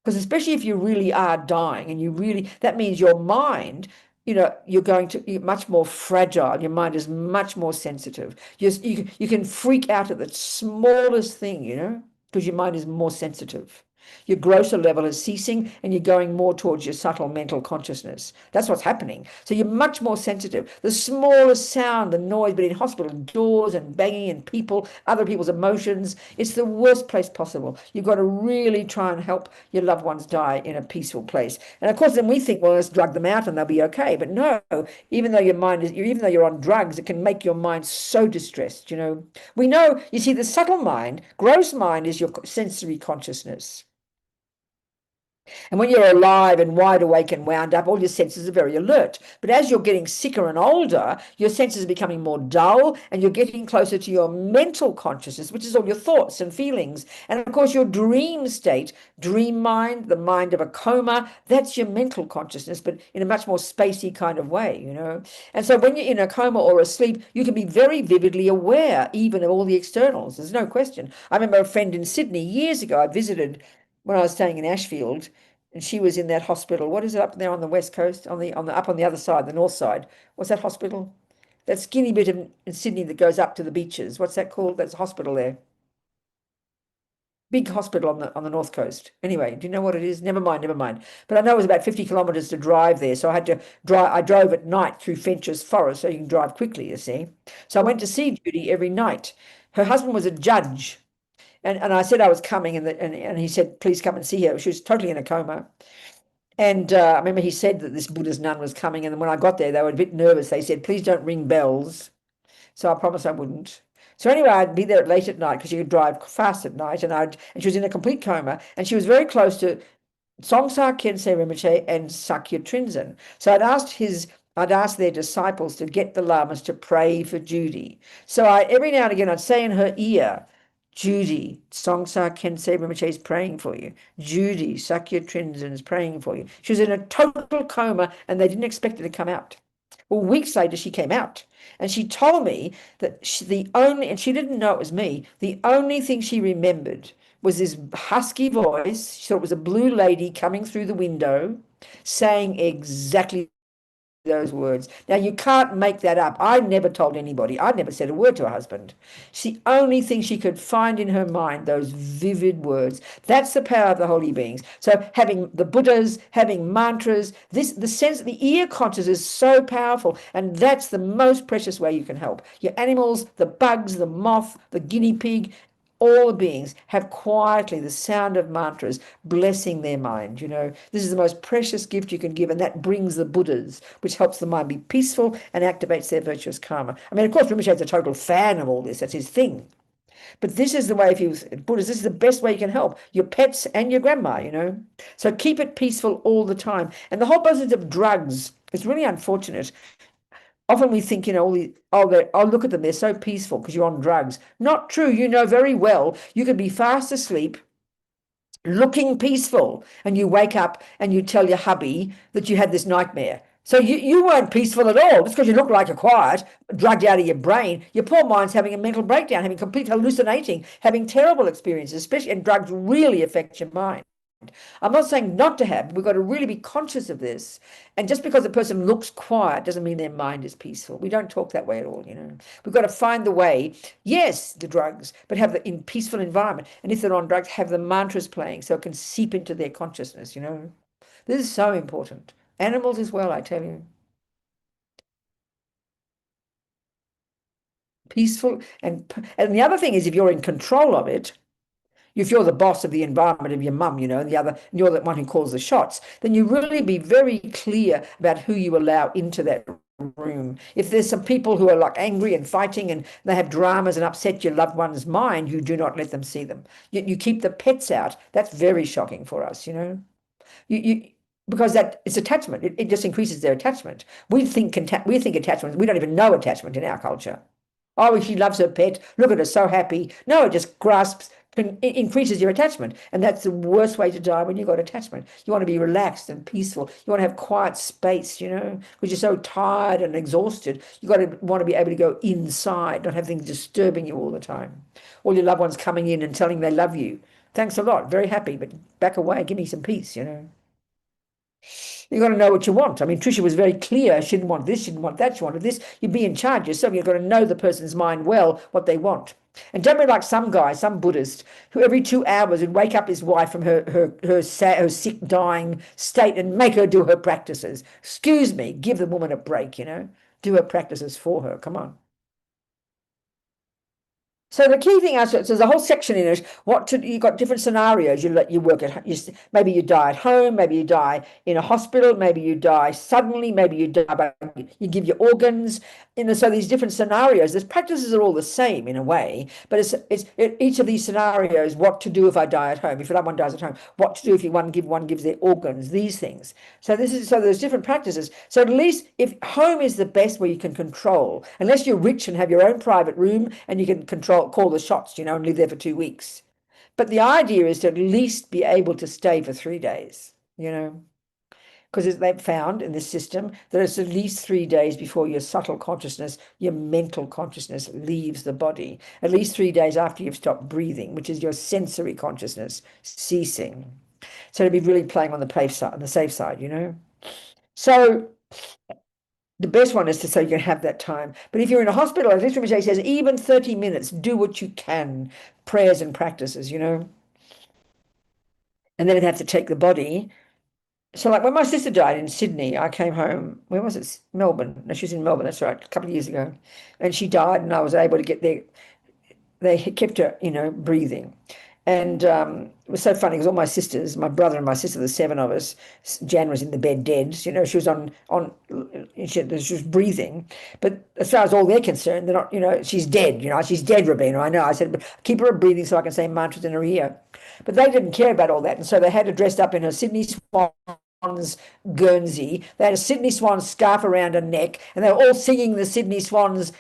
Speaker 1: Because especially if you really are dying and that means your mind, you're going to be much more fragile. Your mind is much more sensitive. You can freak out at the smallest thing, because your mind is more sensitive. Your grosser level is ceasing and you're going more towards your subtle mental consciousness. That's what's happening. So you're much more sensitive. The smallest sound, the noise, but in hospital, doors and banging and people, other people's emotions, it's the worst place possible. You've got to really try and help your loved ones die in a peaceful place. And of course, then we think, well, let's drug them out and they'll be okay. But no, even though you're on drugs, it can make your mind so distressed. We know, you see, the subtle mind, gross mind, is your sensory consciousness. And when you're alive and wide awake and wound up, all your senses are very alert. But as you're getting sicker and older, your senses are becoming more dull and you're getting closer to your mental consciousness, which is all your thoughts and feelings. And of course, your dream state, dream mind, the mind of a coma, that's your mental consciousness, but in a much more spacey kind of way, And so when you're in a coma or asleep, you can be very vividly aware even of all the externals. There's no question. I remember a friend in Sydney years ago, I visited when I was staying in Ashfield, and she was in that hospital. What is it up there on the west coast, up on the other side, the north side? What's that hospital? That skinny bit in Sydney that goes up to the beaches. What's that called? That's a hospital there. Big hospital on the north coast. Anyway, do you know what it is? Never mind. But I know it was about 50 kilometres to drive there, so I had to drive. I drove at night through Fenchurch Forest, so you can drive quickly, you see. So I went to see Judy every night. Her husband was a judge. And I said I was coming, and he said, please come and see her. She was totally in a coma. And I remember he said that this Buddhist nun was coming. And then when I got there, they were a bit nervous. They said, please don't ring bells. So I promised I wouldn't. So anyway, I'd be there late at night because you could drive fast at night. And she was in a complete coma. And she was very close to Songsar Khyentse Rinpoche and Sakya Trinzen. So I'd asked their disciples to get the lamas to pray for Judy. So every now and again, I'd say in her ear, Judy, Songsa Kensei Rinpoche is praying for you. Judy, Sakya Trinzen is praying for you. She was in a total coma and they didn't expect her to come out. Well, weeks later, she came out and she told me that and she didn't know it was me, the only thing she remembered was this husky voice. She thought it was a blue lady coming through the window saying exactly those words. Now, you can't make that up. I never told anybody. I never said a word to her husband. It's the only thing she could find in her mind, those vivid words. That's the power of the holy beings. So having the Buddhas, having mantras, the sense, the ear consciousness is so powerful, and that's the most precious way you can help. Your animals, the bugs, the moth, the guinea pig, all the beings have quietly the sound of mantras blessing their mind. This is the most precious gift you can give, and that brings the Buddhas, which helps the mind be peaceful and activates their virtuous karma. I mean, of course, Rinpoche is a total fan of all this. That's his thing. But this is the way, if you Buddhists, this is the best way you can help your pets and your grandma. So keep it peaceful all the time. And the whole business of drugs is really unfortunate. Often we think, look at them, they're so peaceful because you're on drugs. Not true. You know very well you could be fast asleep, looking peaceful, and you wake up and you tell your hubby that you had this nightmare. So you weren't peaceful at all. Just because you look like you're quiet, drugged out of your brain, your poor mind's having a mental breakdown, having complete hallucinating, having terrible experiences, especially, and drugs really affect your mind. I'm not saying not to have, we've got to really be conscious of this. And just because a person looks quiet doesn't mean their mind is peaceful. We don't talk that way at all. We've got to find the way, yes, the drugs, but have in peaceful environment. And if they're on drugs, have the mantras playing so it can seep into their consciousness. This is so important. Animals as well, I tell you. Peaceful. And the other thing is, if you're in control of it, if you're the boss of the environment of your mum, and you're the one who calls the shots, then you really be very clear about who you allow into that room. If there's some people who are like angry and fighting and they have dramas and upset your loved one's mind, you do not let them see them. You keep the pets out. That's very shocking for us, because it's attachment. It just increases their attachment. We think attachment. We don't even know attachment in our culture. Oh, she loves her pet. Look at her, so happy. No, it just grasps. It increases your attachment, and that's the worst way to die when you've got attachment. You want to be relaxed and peaceful. You want to have quiet space, because you're so tired and exhausted. You want to be able to go inside, not have things disturbing you all the time. All your loved ones coming in and telling they love you. Thanks a lot, very happy, but back away, give me some peace. You've got to know what you want. I mean, Tricia was very clear. She didn't want this, she didn't want that, she wanted this. You'd be in charge yourself. You've got to know the person's mind well, what they want. And don't be like some guy, some Buddhist, who every 2 hours would wake up his wife from her sick, dying state and make her do her practices. Excuse me, give the woman a break, do her practices for her. Come on. So the key thing, so there's a whole section in it. You've got different scenarios. You work at, maybe you die at home, maybe you die in a hospital, maybe you die suddenly, maybe you die, but you give your organs. So these different scenarios. The practices are all the same in a way, but it's each of these scenarios. What to do if I die at home? If someone dies at home, what to do if one gives their organs? These things. So there's different practices. So at least if home is the best where you can control, unless you're rich and have your own private room and you can call the shots, and live there for 2 weeks. But the idea is to at least be able to stay for 3 days, because they've found in this system that it's at least 3 days before your subtle consciousness, your mental consciousness leaves the body. At least 3 days after you've stopped breathing, which is your sensory consciousness ceasing. So to be really playing on the safe side, So the best one is so you can have that time. But if you're in a hospital, as Rinpoche says, even 30 minutes, do what you can, prayers and practices, And then it'd have to take the body. So like when my sister died in Sydney, I came home, where was it? Melbourne. No, she was in Melbourne, that's right, a couple of years ago. And she died and I was able to get there. They kept her, breathing. And it was so funny because all my sisters, my brother and my sister, the 7 of us, Jan was in the bed dead. She was she was breathing. But as far as all they're concerned, they're not, she's dead, she's dead, Robina, I know. I said, but keep her breathing so I can say mantras in her ear. But they didn't care about all that. And so they had her dressed up in her Sydney swan Guernsey. They had a Sydney Swans scarf around her neck, and they were all singing the Sydney Swans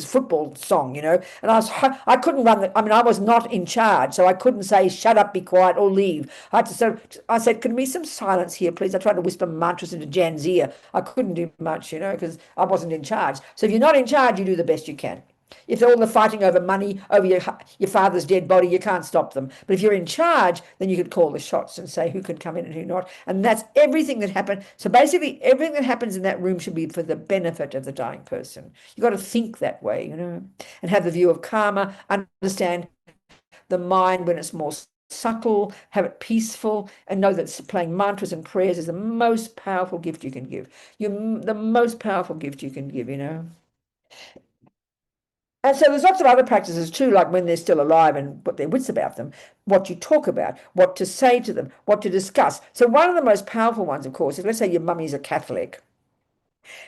Speaker 1: football song, you know. And I couldn't run the. I mean, I was not in charge, so I couldn't say shut up, be quiet, or leave. I said, "Can there be some silence here, please?" I tried to whisper mantras into Jan's ear. I couldn't do much, you know, because I wasn't in charge. So if you're not in charge, you do the best you can. If they're all fighting over money, over your father's dead body, you can't stop them. But if you're in charge, then you could call the shots and say who could come in and who not. And that's everything that happened. So basically, everything that happens in that room should be for the benefit of the dying person. You've got to think that way, you know, and have the view of karma, understand the mind when it's more subtle, have it peaceful, and know that playing mantras and prayers is the most powerful gift you can give. The most powerful gift you can give, you know. And so there's lots of other practices too, like when they're still alive and put their wits about them, what you talk about, what to say to them, what to discuss. So one of the most powerful ones, of course, is let's say your mummy's a Catholic.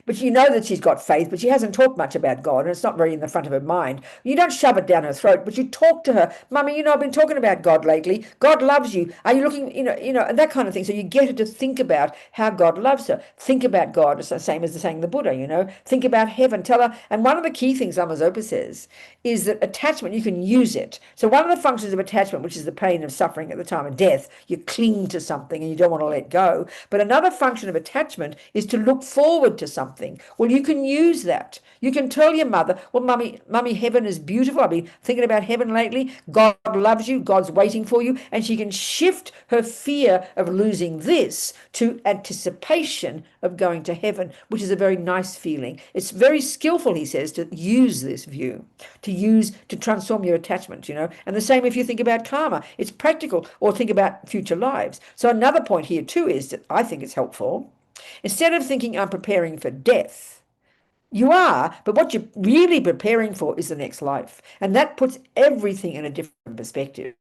Speaker 1: But you know that she's got faith, but she hasn't talked much about God, and it's not very in the front of her mind. You don't shove it down her throat, but you talk to her. Mummy, you know, I've been talking about God lately. God loves you. Are you looking, and that kind of thing. So you get her to think about how God loves her. Think about God. It's the same as the saying the Buddha, you know. Think about heaven. Tell her. And one of the key things Lama Zopa says is that attachment, you can use it. So one of the functions of attachment, which is the pain of suffering at the time of death, you cling to something and you don't want to let go. But another function of attachment is to look forward to something. Well, you can use that. You can tell your mother, well, mummy, heaven is beautiful. I've been thinking about heaven lately. God loves you. God's waiting for you. And she can shift her fear of losing this to anticipation of going to heaven, which is a very nice feeling. It's very skillful, he says, to use this view, to transform your attachment, you know. And the same if you think about karma. It's practical, or think about future lives. So another point here too is that I think it's helpful. Instead of thinking I'm preparing for death, you are, but what you're really preparing for is the next life. And that puts everything in a different perspective.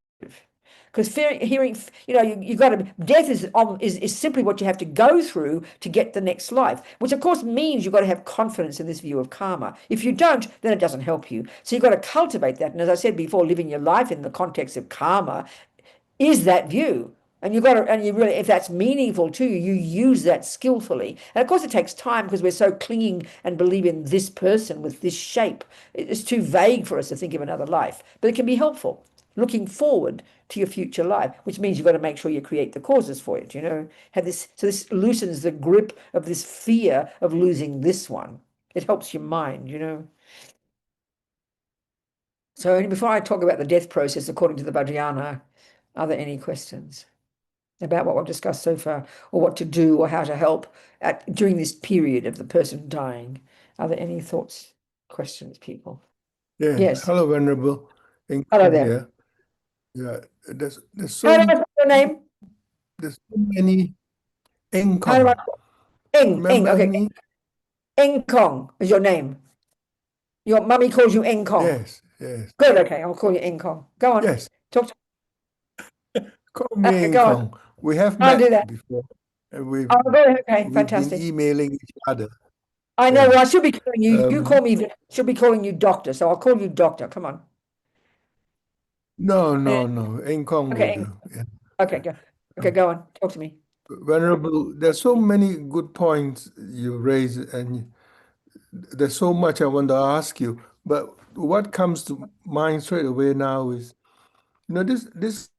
Speaker 1: Because hearing, you know, you got to, death is simply what you have to go through to get the next life, which of course means you've got to have confidence in this view of karma. If you don't, then it doesn't help you. So you've got to cultivate that. And as I said before, living your life in the context of karma is that view. And you've got to, and you really, if that's meaningful to you, you use that skillfully. And of course, it takes time because we're so clinging and believe in this person with this shape. It's too vague for us to think of another life, but it can be helpful. Looking forward to your future life, which means you've got to make sure you create the causes for it, you know, have this, so this loosens the grip of this fear of losing this one. It helps your mind, you know. So before I talk about the death process, according to the Vajrayana, are there any questions about what we've discussed so far, or what to do, or how to help during this period of the person dying? Are there any thoughts, questions, people?
Speaker 3: Yeah.
Speaker 1: Yes.
Speaker 3: Hello, Venerable.
Speaker 1: Hello there.
Speaker 3: Yeah. There's
Speaker 1: How do I
Speaker 3: so
Speaker 1: spell your name?
Speaker 3: there's so many
Speaker 1: How do I? Eng.
Speaker 3: Remember
Speaker 1: Okay.
Speaker 3: me?
Speaker 1: Eng Kong is your name. Your mummy calls you Eng Kong.
Speaker 3: Yes.
Speaker 1: Good. Okay, I'll call you Eng Kong. Go on.
Speaker 3: Yes.
Speaker 1: Talk to
Speaker 3: Call me
Speaker 1: go on.
Speaker 3: Kong. We have
Speaker 1: I'll do
Speaker 3: met
Speaker 1: that.
Speaker 3: before, and we've
Speaker 1: Oh, good. Okay,
Speaker 3: been
Speaker 1: fantastic.
Speaker 3: emailing each other.
Speaker 1: I know.
Speaker 3: Yeah.
Speaker 1: Well, I should be calling you. You call me. Should be calling you Doctor. So I'll call you Doctor. Come on.
Speaker 3: No. Kong will
Speaker 1: Okay.
Speaker 3: do. Yeah.
Speaker 1: Okay. Go. Okay. Go on. Talk to me.
Speaker 3: Venerable, there's so many good points you raised, and there's so much I want to ask you. But what comes to mind straight away now is, this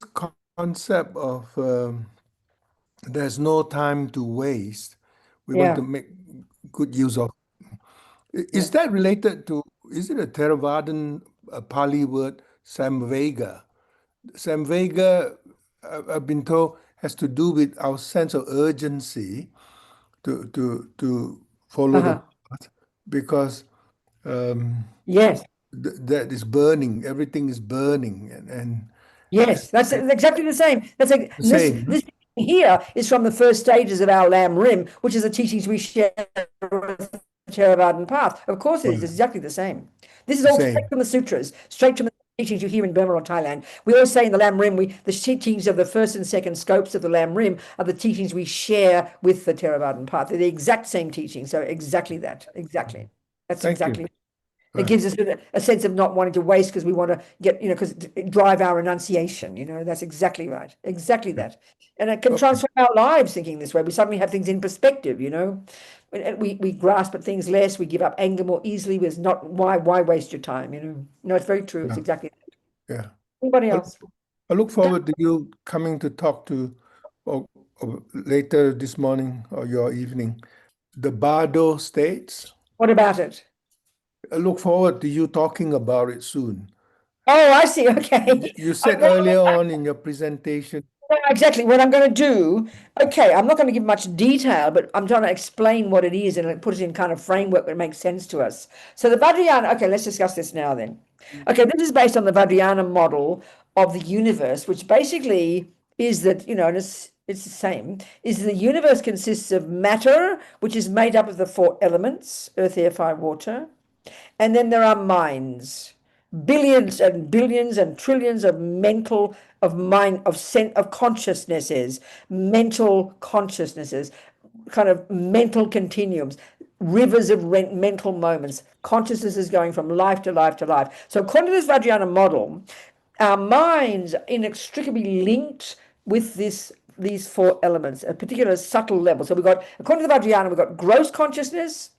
Speaker 3: concept of there's no time to waste. We want to make good use of. Is that related to, is it a Theravadan Pali word, Saṃvega? Saṃvega, I've been told, has to do with our sense of urgency to follow the path, because
Speaker 1: Yes.
Speaker 3: that is burning. Everything is burning, and
Speaker 1: Yes. That's exactly the same. That's like
Speaker 3: the same.
Speaker 1: this here is from the first stages of our Lam Rim, which is the teachings we share with the Theravada path. Of course, it is. It's exactly the same. This is all straight from the sutras, straight from the teachings you hear in Burma or Thailand. We always say in the Lam Rim, the teachings of the first and second scopes of the Lam Rim are the teachings we share with the Theravada path. They're the exact same teachings. So exactly that. Exactly. That's
Speaker 3: Thank
Speaker 1: exactly.
Speaker 3: you.
Speaker 1: It gives us a sense of not wanting to waste because we want to get, because drive our renunciation, that's exactly right. Exactly that. And it can transform our lives thinking this way. We suddenly have things in perspective, And we grasp at things less, we give up anger more easily. There's not, why waste your time, No, it's very true. It's exactly that.
Speaker 3: Yeah.
Speaker 1: Anybody else?
Speaker 3: I look forward to you coming to talk to or later this morning or your evening, the bardo states.
Speaker 1: What about it?
Speaker 3: I look forward to you talking about it soon.
Speaker 1: Oh, I see. Okay.
Speaker 3: You said earlier on in your presentation.
Speaker 1: Exactly what I'm going to do. Okay, I'm not going to give much detail, but I'm trying to explain what it is and put it in kind of framework that makes sense to us. So the Vajrayana, okay, let's discuss this now then. Okay, this is based on the Vajrayana model of the universe, which basically is that, and it's the same, is the universe consists of matter, which is made up of the four elements, earth, air, fire, water. And then there are minds, billions and billions and trillions of consciousnesses, mental consciousnesses, kind of mental continuums, rivers of mental moments, consciousnesses going from life to life to life. So according to this Vajrayana model, our minds are inextricably linked with these four elements, a particular subtle level. So according to the Vajrayana, we've got gross consciousness,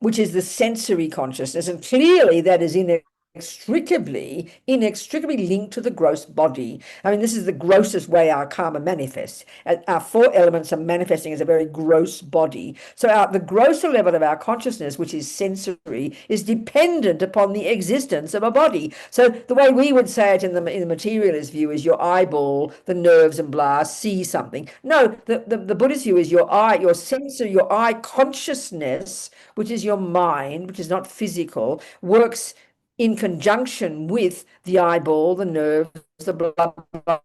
Speaker 1: which is the sensory consciousness. And clearly that is inextricably linked to the gross body. I mean, this is the grossest way our karma manifests. Our four elements are manifesting as a very gross body. So the grosser level of our consciousness, which is sensory, is dependent upon the existence of a body. So the way we would say it in the materialist view is your eyeball, the nerves and blah, see something. No, the Buddhist view is your eye, your sensor, your eye consciousness, which is your mind, which is not physical, works in conjunction with the eyeball, the nerves, the blah, blah,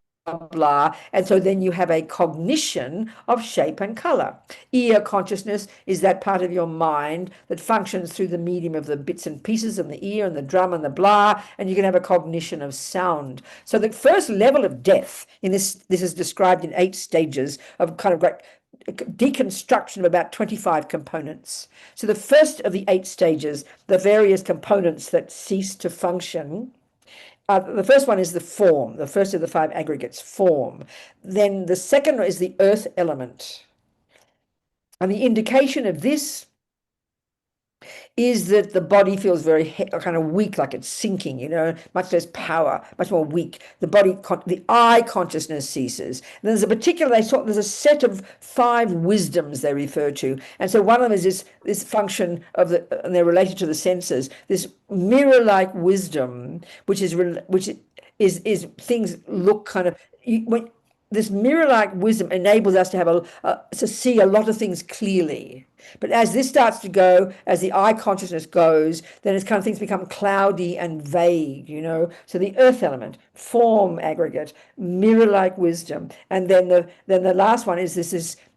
Speaker 1: blah. And so then you have a cognition of shape and color. Ear consciousness is that part of your mind that functions through the medium of the bits and pieces and the ear and the drum and the blah, and you can have a cognition of sound. So the first level of death in this is described in 8 stages of kind of great deconstruction of about 25 components. So the first of the 8 stages, the various components that cease to function, the first one is the form, the first of the 5 aggregates, form. Then the second is the earth element. And the indication of this is that the body feels very kind of weak, like it's sinking, much less power, much more weak. The eye consciousness ceases. And there's a set of 5 wisdoms they refer to. And so one of them is this function and they're related to the senses, this mirror-like wisdom, which is things look kind of, this mirror-like wisdom enables us to to see a lot of things clearly. But as this starts to go, as the eye consciousness goes, then it's kind of things become cloudy and vague, So the earth element, form aggregate, mirror-like wisdom, and then the last one is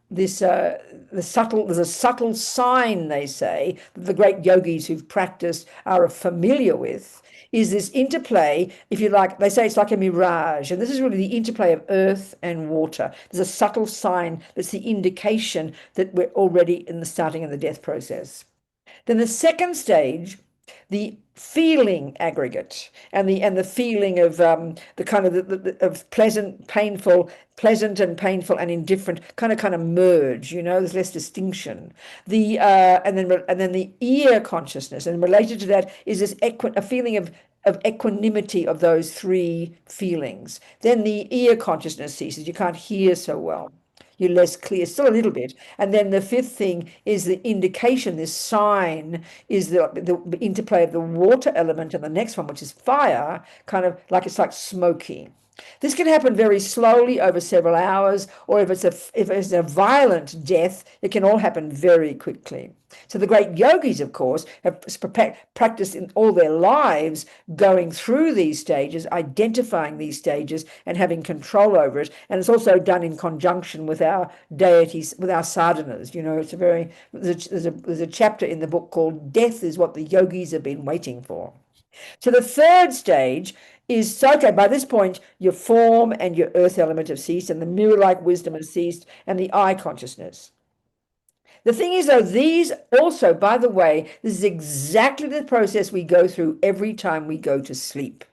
Speaker 1: there's a subtle sign, they say, that the great yogis who've practiced are familiar with, is this interplay, if you like, they say it's like a mirage, and this is really the interplay of earth and water. There's a subtle sign that's the indication that we're already in the starting of the death process. Then the second stage, the feeling aggregate, and the feeling of the kind of pleasant, painful, pleasant and painful and indifferent kind of merge. There's less distinction. And then the ear consciousness, and related to that is this a feeling of equanimity of those 3 feelings. Then the ear consciousness ceases. You can't hear so well. You're less clear, still a little bit. And then the 5th thing is the indication, this sign, is the interplay of the water element and the next one, which is fire, kind of like it's like smoky. This can happen very slowly over several hours, or if it's a violent death, it can all happen very quickly. So the great yogis, of course, have practiced in all their lives going through these stages, identifying these stages and having control over it. And it's also done in conjunction with our deities, with our sadhanas. There's a chapter in the book called "Death is what the yogis have been waiting for." So the third stage is, okay, by this point, your form and your earth element have ceased, and the mirror-like wisdom has ceased, and the eye consciousness. The thing is, though, these also, by the way, this is exactly the process we go through every time we go to sleep.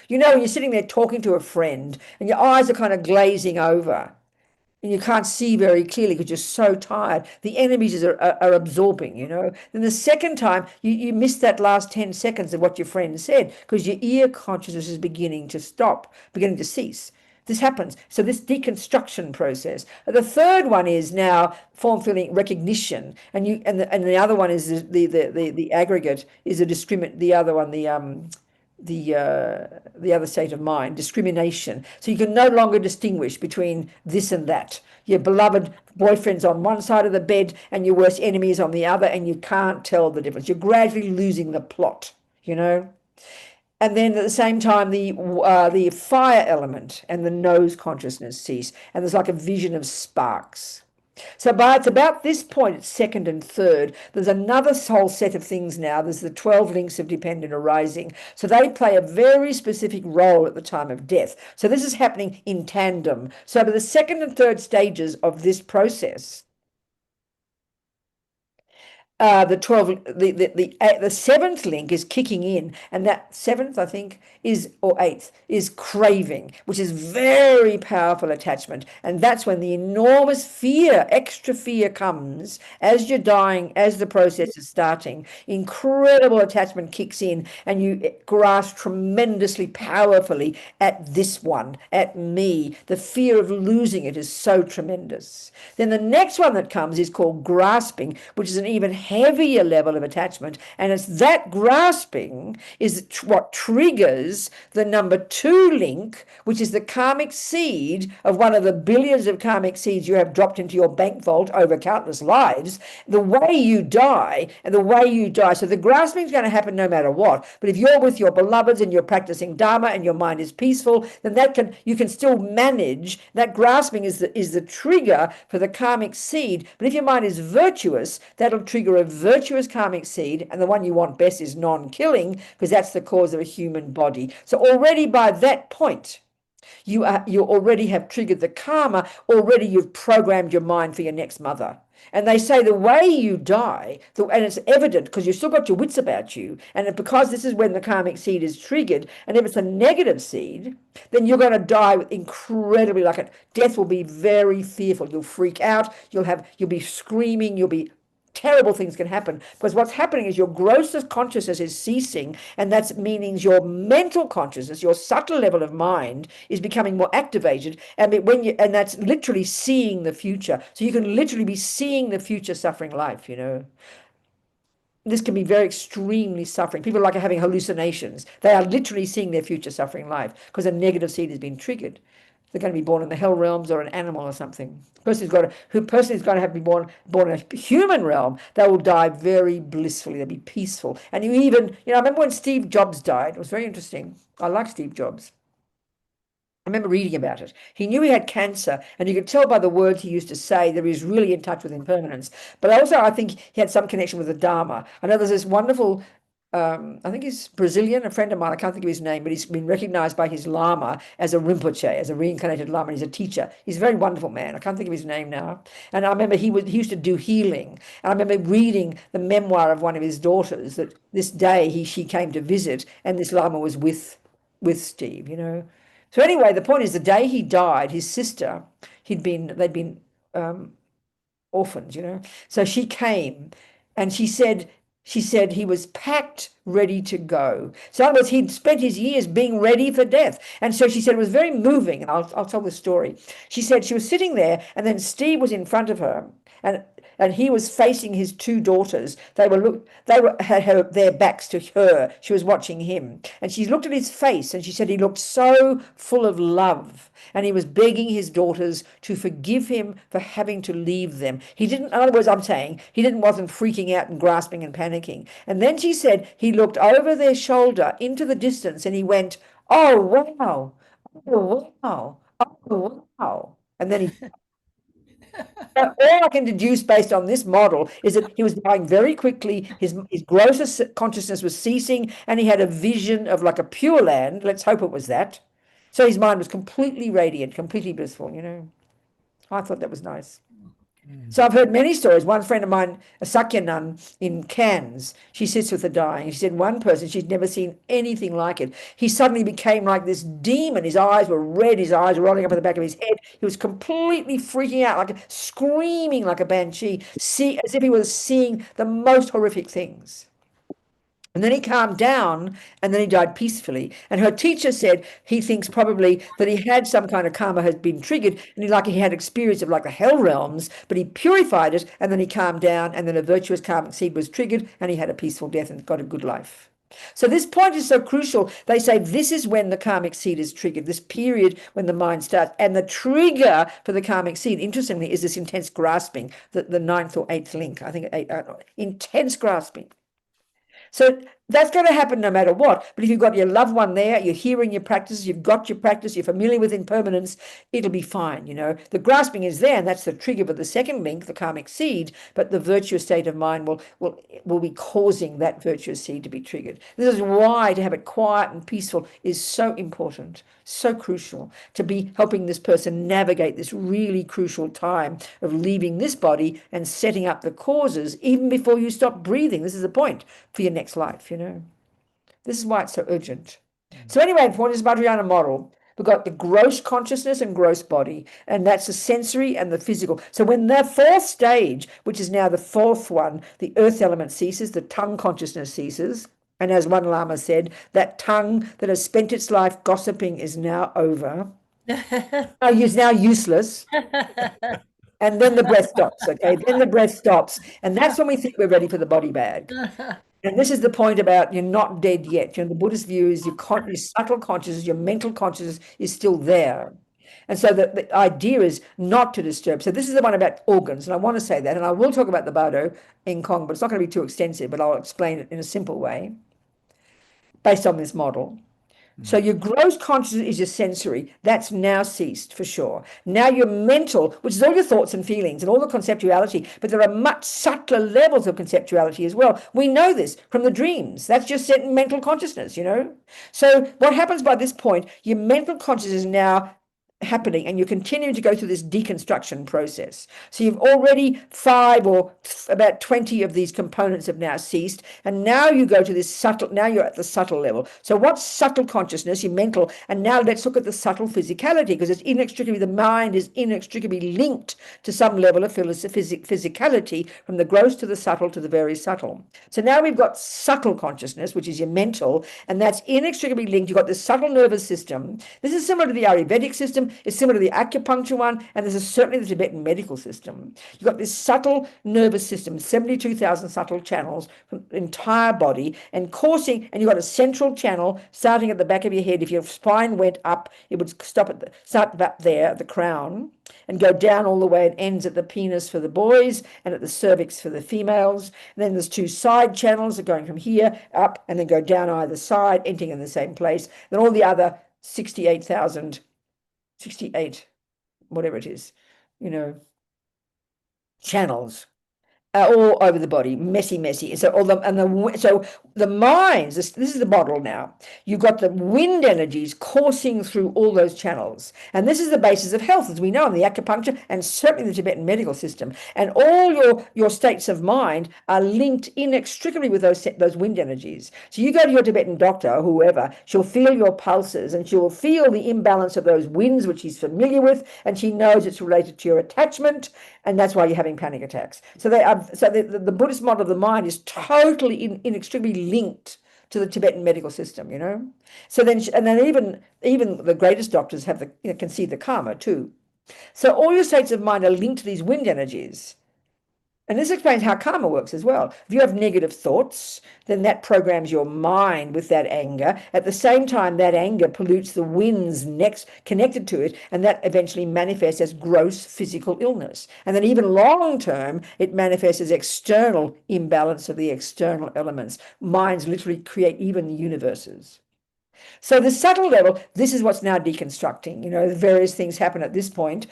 Speaker 1: You know, when you're sitting there talking to a friend and your eyes are kind of glazing over and you can't see very clearly because you're so tired, the energies are absorbing, you know. Then the second time, you miss that last 10 seconds of what your friend said because your ear consciousness is beginning to stop, beginning to cease. This happens. So this deconstruction process. The third one is now form feeling recognition, and the other one is the aggregate is a discriminate. The other one, the other state of mind, discrimination. So you can no longer distinguish between this and that. Your beloved boyfriend's on one side of the bed and your worst enemy is on the other, and you can't tell the difference. You're gradually losing the plot, you know. And then at the same time, the fire element and the nose consciousness cease, and there's like a vision of sparks. So it's about this point, it's second and third, there's another whole set of things now. There's the 12 links of dependent arising. So they play a very specific role at the time of death. So this is happening in tandem. So by the second and third stages of this process, the seventh link is kicking in, and that seventh, I think, or eighth, is craving, which is very powerful attachment. And that's when the enormous fear, extra fear comes as you're dying, as the process is starting. Incredible attachment kicks in, and you grasp tremendously powerfully at this one, at me. The fear of losing it is so tremendous. Then the next one that comes is called grasping, which is an even heavier level of attachment, and it's that grasping is what triggers the number 2 link, which is the karmic seed of one of the billions of karmic seeds you have dropped into your bank vault over countless lives. The way you die, so the grasping is going to happen no matter what. But if you're with your beloveds and you're practicing Dharma and your mind is peaceful, then you can still manage. That grasping is the trigger for the karmic seed. But if your mind is virtuous, that'll trigger a virtuous karmic seed, and the one you want best is non-killing, because that's the cause of a human body. So already by that point, you already have triggered the karma. Already you've programmed your mind for your next mother. And they say the way you die, and it's evident because you've still got your wits about you, and because this is when the karmic seed is triggered, and if it's a negative seed, then you're going to die incredibly, death will be very fearful. You'll freak out, you'll be screaming, terrible things can happen, because what's happening is your grossest consciousness is ceasing, and that means your mental consciousness, your subtle level of mind, is becoming more activated, and that's literally seeing the future. So you can literally be seeing the future suffering life, you know. This can be very extremely suffering. People are having hallucinations. They are literally seeing their future suffering life because a negative seed has been triggered. They're going to be born in the hell realms or an animal or something. Person is going to have to be born in a human realm. They will die very blissfully. They'll be peaceful. And I remember when Steve Jobs died. It was very interesting. I like Steve Jobs. I remember reading about it. He knew he had cancer, and you could tell by the words he used to say that he was really in touch with impermanence. But also, I think he had some connection with the Dharma. I know there's this wonderful, I think he's Brazilian, a friend of mine, I can't think of his name, but he's been recognized by his Lama as a Rinpoche, as a reincarnated Lama. He's a teacher. He's a very wonderful man. I can't think of his name now. And I remember he used to do healing. And I remember reading the memoir of one of his daughters, that this day she came to visit, and this Lama was with Steve, you know. So anyway, the point is, the day he died, his sister, they'd been orphans, you know. So she came, and she said he was packed, ready to go. So in other words, he'd spent his years being ready for death. And so she said it was very moving, and I'll tell the story. She said she was sitting there, and then Steve was in front of her, and he was facing his 2 daughters. They had their backs to her. She was watching him, and she looked at his face, and she said he looked so full of love, and he was begging his daughters to forgive him for having to leave them. He didn't, in other words, I'm saying, wasn't freaking out and grasping and panicking. And then she said he looked over their shoulder into the distance, and he went, "Oh, wow. Oh, wow. Oh, wow." And then he all I can deduce based on this model is that he was dying very quickly. His grossest consciousness was ceasing, and he had a vision of like a pure land. Let's hope it was that. So his mind was completely radiant, completely blissful, you know. I thought that was nice. So I've heard many stories. One friend of mine, a Sakya nun in Cairns, she sits with the dying. She said one person, she'd never seen anything like it. He suddenly became like this demon. His eyes were red, his eyes were rolling up at the back of his head. He was completely freaking out, like screaming like a banshee, as if he was seeing the most horrific things. And then he calmed down and then he died peacefully. And her teacher said he thinks probably that he had some kind of karma had been triggered and he had experience of like the hell realms, but he purified it and then he calmed down and then a virtuous karmic seed was triggered and he had a peaceful death and got a good life. So this point is so crucial. They say this is when the karmic seed is triggered, this period when the mind starts. And the trigger for the karmic seed, interestingly, is this intense grasping, the ninth or eighth link, I think, intense grasping. So that's going to happen no matter what. But if you've got your loved one there, you're hearing your practices, you've got your practice, you're familiar with impermanence, it'll be fine. The grasping is there, and that's the trigger for the second link, the karmic seed. But the virtuous state of mind will be causing that virtuous seed to be triggered. This is why to have it quiet and peaceful is so important, so crucial to be helping this person navigate this really crucial time of leaving this body and setting up the causes even before you stop breathing. This is the point for your next life. This is why it's so urgent. So anyway, for this Vajrayana model, we've got the gross consciousness and gross body, and that's the sensory and the physical. So when the fourth stage, which is now the fourth one, the earth element ceases, the tongue consciousness ceases. And as one Lama said, that tongue that has spent its life gossiping is now over. Is now useless. And then the breath stops, okay? Then the breath stops. And that's when we think we're ready for the body bag. And this is the point about you're not dead yet. The Buddhist view is your subtle consciousness, your mental consciousness is still there. And so the idea is not to disturb. So this is the one about organs, and I want to say that, and I will talk about the bardo in Kong, but it's not going to be too extensive, but I'll explain it in a simple way based on this model. So your gross consciousness is your sensory. That's now ceased for sure. Now your mental, which is all your thoughts and feelings and all the conceptuality, but there are much subtler levels of conceptuality as well. We know this from the dreams. That's just mental consciousness, So what happens by this point, your mental consciousness is now happening and you're continuing to go through this deconstruction process. So you've already 5 or about 20 of these components have now ceased, and now you go to this subtle, now you're at the subtle level. So what's subtle consciousness, your mental, and now let's look at the subtle physicality, because it's inextricably, the mind is inextricably linked to some level of physicality, from the gross to the subtle to the very subtle. So now we've got subtle consciousness, which is your mental, and that's inextricably linked. You've got the subtle nervous system. This is similar to the Ayurvedic system. It's similar to the acupuncture one, and this is certainly the Tibetan medical system. You've got this subtle nervous system, 72,000 subtle channels from the entire body, and coursing, and you've got a central channel starting at the back of your head. If your spine went up, it would start up there at the crown and go down all the way. It ends at the penis for the boys and at the cervix for the females. And then there's 2 side channels that are going from here up and then go down either side, ending in the same place. Then all the other 68, whatever it is, channels all over the body, messy. So the minds, this is the model now. You've got the wind energies coursing through all those channels. And this is the basis of health, as we know, in the acupuncture and certainly the Tibetan medical system. And all your states of mind are linked inextricably with those wind energies. So you go to your Tibetan doctor or whoever, she'll feel your pulses and she'll feel the imbalance of those winds, which she's familiar with, and she knows it's related to your attachment, and that's why you're having panic attacks. So the Buddhist model of the mind is totally inextricably linked to the Tibetan medical system, So then even the greatest doctors have can see the karma too. So all your states of mind are linked to these wind energies. And this explains how karma works as well. If you have negative thoughts, then that programs your mind with that anger. At the same time, that anger pollutes the winds next connected to it, and that eventually manifests as gross physical illness. And then even long term, it manifests as external imbalance of the external elements. Minds literally create even universes. So the subtle level, this is what's now deconstructing. Various things happen at this point.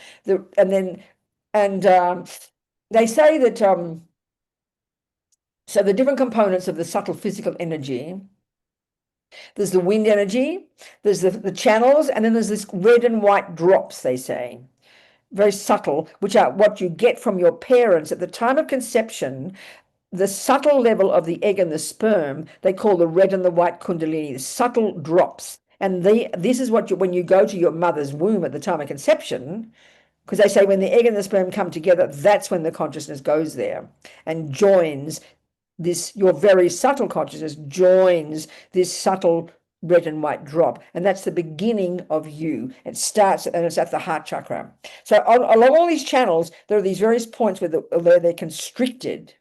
Speaker 1: They say that, so the different components of the subtle physical energy, there's the wind energy, there's the channels, and then there's this red and white drops, they say. very subtle, which are what you get from your parents at the time of conception. The subtle level of the egg and the sperm, they call the red and the white kundalini, the subtle drops. And this is what when you go to your mother's womb at the time of conception, because they say when the egg and the sperm come together, that's when the consciousness goes there and joins this, your very subtle consciousness joins this subtle red and white drop, and that's the beginning of you. It starts, and it's at the heart chakra. So along all these channels, there are these various points where they're constricted.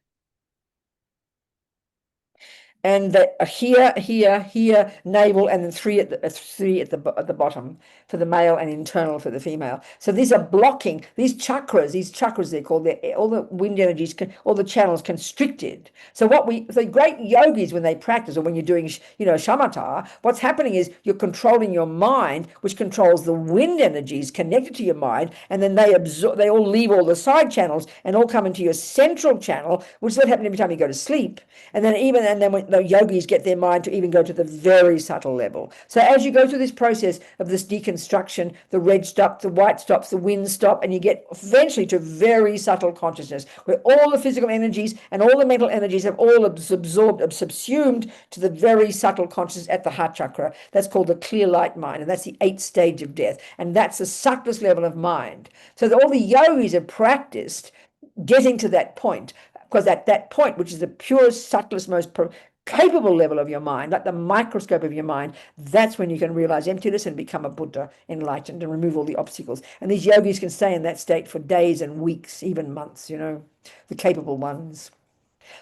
Speaker 1: And here, navel, and then three at the bottom for the male and internal for the female. So these are blocking these chakras they're called. All the wind energies, all the channels constricted. So the great yogis, when they practice, or when you're doing, shamatha, what's happening is you're controlling your mind, which controls the wind energies connected to your mind, and then they all leave all the side channels and all come into your central channel, which is what happens every time you go to sleep. And then when the yogis get their mind to even go to the very subtle level. So as you go through this process of this deconstruction, the red stops, the white stops, the wind stop, and you get eventually to very subtle consciousness, where all the physical energies and all the mental energies have all subsumed to the very subtle consciousness at the heart chakra. That's called the clear light mind, and that's the 8th stage of death. And that's the subtlest level of mind. So all the yogis have practiced getting to that point, because at that point, which is the purest, subtlest, most capable level of your mind, like the microscope of your mind, that's when you can realize emptiness and become a Buddha, enlightened, and remove all the obstacles. And these yogis can stay in that state for days and weeks, even months, the capable ones.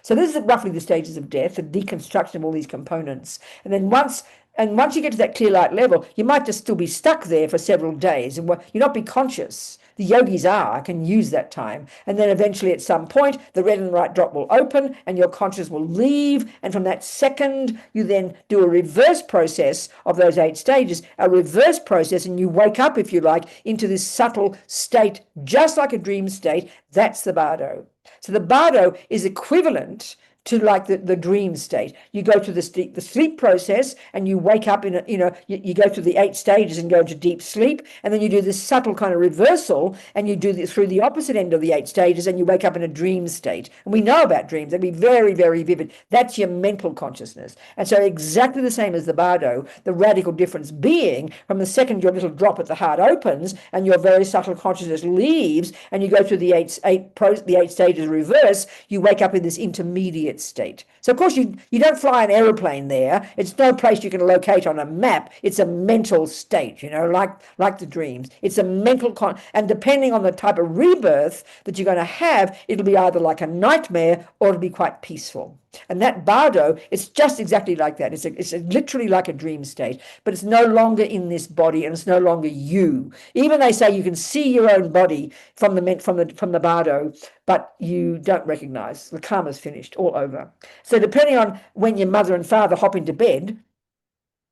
Speaker 1: So this is roughly the stages of death, the deconstruction of all these components. And then once you get to that clear light level, you might just still be stuck there for several days, and you'll not be conscious. The yogis can use that time. And then eventually at some point, the red and white drop will open and your consciousness will leave. And from that second, you then do a reverse process of those 8 stages, a reverse process, and you wake up, if you like, into this subtle state, just like a dream state. That's the bardo. So the bardo is equivalent to like the dream state. You go to the sleep process and you wake up you go through the 8 stages and go into deep sleep, and then you do this subtle kind of reversal and you do this through the opposite end of the 8 stages and you wake up in a dream state. And we know about dreams, they'd be very, very vivid. That's your mental consciousness. And so exactly the same as the bardo, the radical difference being from the second your little drop at the heart opens and your very subtle consciousness leaves and you go through the 8 stages reverse, you wake up in this intermediate state. So of course you don't fly an aeroplane there. It's no place you can locate on a map. It's a mental state, like the dreams. It's a mental and depending on the type of rebirth that you're going to have, it'll be either like a nightmare or it'll be quite peaceful. And that bardo, it's just exactly like that. It's literally like a dream state, but it's no longer in this body and it's no longer you. Even they say you can see your own body from the bardo, but you don't recognize. The karma's finished, all over. So depending on when your mother and father hop into bed,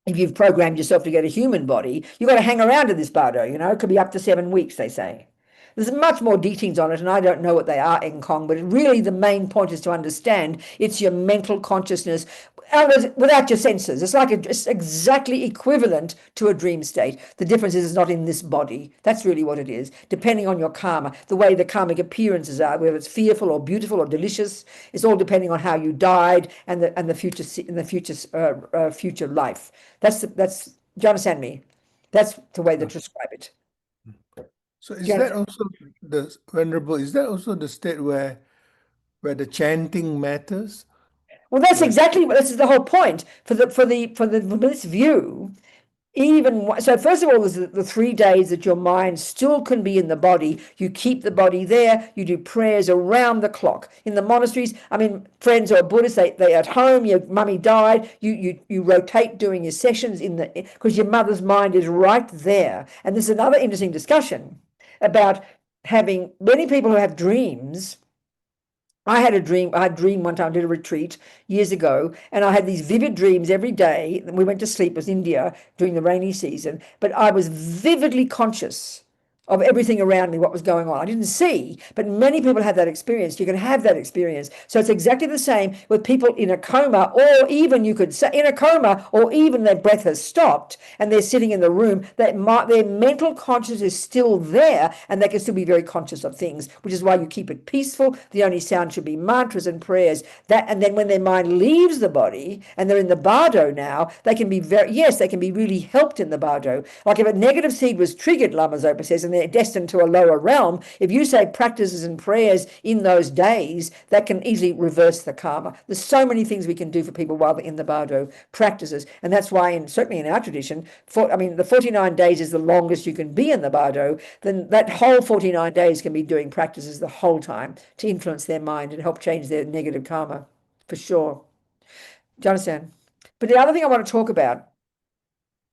Speaker 1: if you've programmed yourself to get a human body, you've got to hang around in this bardo, it could be up to 7 weeks, they say. There's much more details on it, and I don't know what they are, Kong, but really the main point is to understand it's your mental consciousness without your senses. It's exactly equivalent to a dream state. The difference is it's not in this body. That's really what it is, depending on your karma, the way the karmic appearances are, whether it's fearful or beautiful or delicious. It's all depending on how you died and the future life. Do you understand me? That's the way they describe it.
Speaker 3: So is that also the Venerable? Is that also the state where the chanting matters?
Speaker 1: Well, that's exactly this is the whole point for this view. So first of all, there's the 3 days that your mind still can be in the body. You keep the body there. You do prayers around the clock. In the monasteries, friends who are Buddhists, they're at home. Your mummy died. You rotate doing your sessions because your mother's mind is right there. And there's another interesting discussion about having many people who have dreams. I had a dream one time, I did a retreat years ago, and I had these vivid dreams every day. We went to sleep, it was India during the rainy season, but I was vividly conscious of everything around me, what was going on. I didn't see, but many people had that experience. You can have that experience. So it's exactly the same with people in a coma, or even you could say in a coma, or even their breath has stopped and they're sitting in the room, that their mental consciousness is still there and they can still be very conscious of things, which is why you keep it peaceful. The only sound should be mantras and prayers. And then when their mind leaves the body and they're in the bardo now, they can be they can be really helped in the bardo. Like if a negative seed was triggered, Lama Zopa says, and they're destined to a lower realm, if you say practices and prayers in those days, that can easily reverse the karma. There's so many things we can do for people while they're in the bardo practices. And that's why, certainly in our tradition, the 49 days is the longest you can be in the bardo. Then that whole 49 days can be doing practices the whole time to influence their mind and help change their negative karma, for sure. Do you understand? But the other thing I want to talk about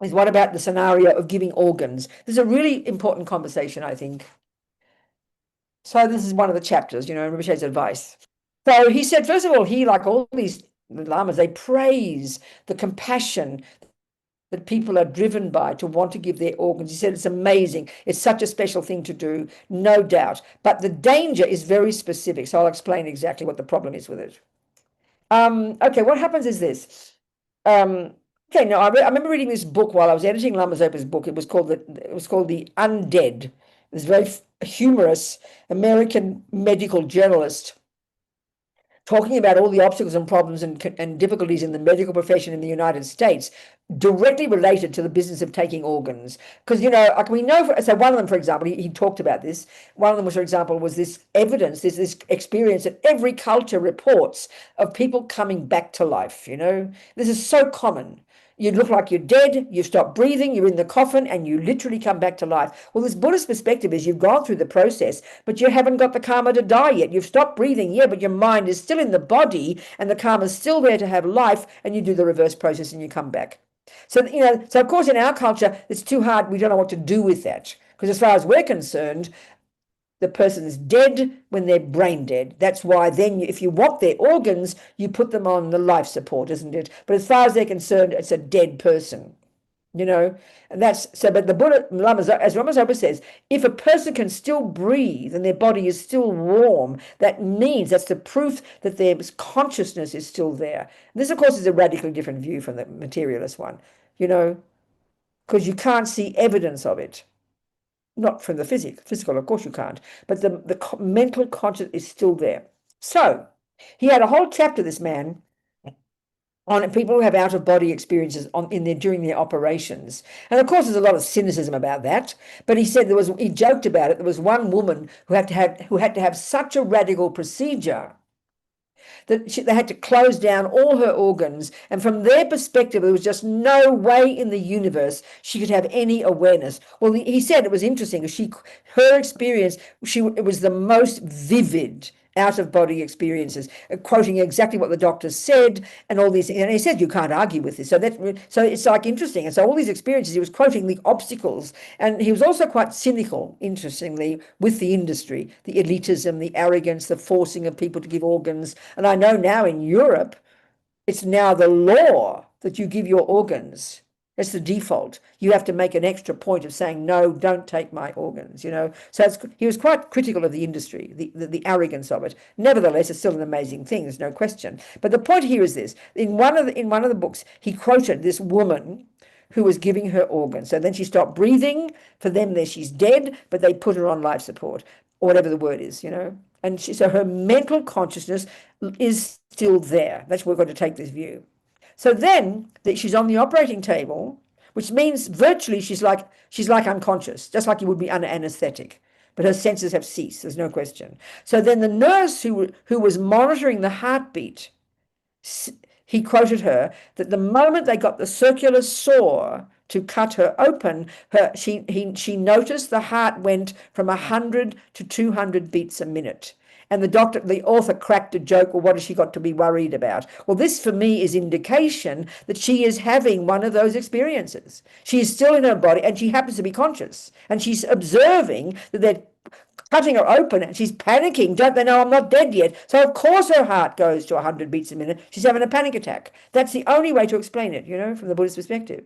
Speaker 1: is what about the scenario of giving organs? This is a really important conversation, I think. So this is one of the chapters, Rinpoche's advice. So he said, first of all, he, like all these lamas, they praise the compassion that people are driven by to want to give their organs. He said, it's amazing. It's such a special thing to do, no doubt. But the danger is very specific. So I'll explain exactly what the problem is with it. Okay, what happens is this. Okay, now I remember reading this book while I was editing Lama Zopa's book. It was called The Undead. This very humorous American medical journalist talking about all the obstacles and problems and difficulties in the medical profession in the United States, directly related to the business of taking organs. Because, like we know, so one of them, for example, he talked about this. One of them was, for example, was this evidence, this experience that every culture reports of people coming back to life. This is so common. You look like you're dead, you stop breathing, you're in the coffin, and you literally come back to life. Well, this Buddhist perspective is you've gone through the process, but you haven't got the karma to die yet. You've stopped breathing, but your mind is still in the body, and the karma is still there to have life, and you do the reverse process and you come back. So, so of course in our culture, it's too hard. We don't know what to do with that. Because as far as we're concerned, the person is dead when they're brain dead. That's why then if you want their organs, you put them on the life support, isn't it? But as far as they're concerned, it's a dead person, and that's so. But the Buddha, as Lama Zopa says, if a person can still breathe and their body is still warm, that's the proof that their consciousness is still there. And this, of course, is a radically different view from the materialist one, because you can't see evidence of it. Not from the physical, of course you can't, but the mental conscious is still there. So he had a whole chapter, this man, on people who have out-of-body experiences during their operations. And of course there's a lot of cynicism about that, but he said he joked about it. There was one woman who had to have such a radical procedure that they had to close down all her organs, and from their perspective there was just no way in the universe she could have any awareness. Well, he said it was interesting because her experience, it was the most vivid out-of-body experiences, quoting exactly what the doctor said and all these things. And he said you can't argue with this. So it's like interesting. And so all these experiences, he was quoting the obstacles, and he was also quite cynical, interestingly, with the industry, the elitism, the arrogance, the forcing of people to give organs. And I know now in Europe, it's now the law that you give your organs. That's the default. You have to make an extra point of saying, no, don't take my organs, So he was quite critical of the industry, the arrogance of it. Nevertheless, it's still an amazing thing, there's no question. But the point here is this. In one of the books, he quoted this woman who was giving her organs. So then she stopped breathing. For them, she's dead, but they put her on life support, or whatever the word is, And so her mental consciousness is still there. That's where we're going to take this view. So then she's on the operating table, which means virtually she's like unconscious, just like you would be under anesthetic. But her senses have ceased, there's no question. So then the nurse who was monitoring the heartbeat, he quoted her that the moment they got the circular saw to cut her open, she noticed the heart went from 100 to 200 beats a minute. And the author cracked a joke, well, what has she got to be worried about? Well, this for me is indication that she is having one of those experiences. She is still in her body and she happens to be conscious. And she's observing that they're cutting her open and she's panicking. Don't they know I'm not dead yet? So of course her heart goes to 100 beats a minute. She's having a panic attack. That's the only way to explain it, from the Buddhist perspective.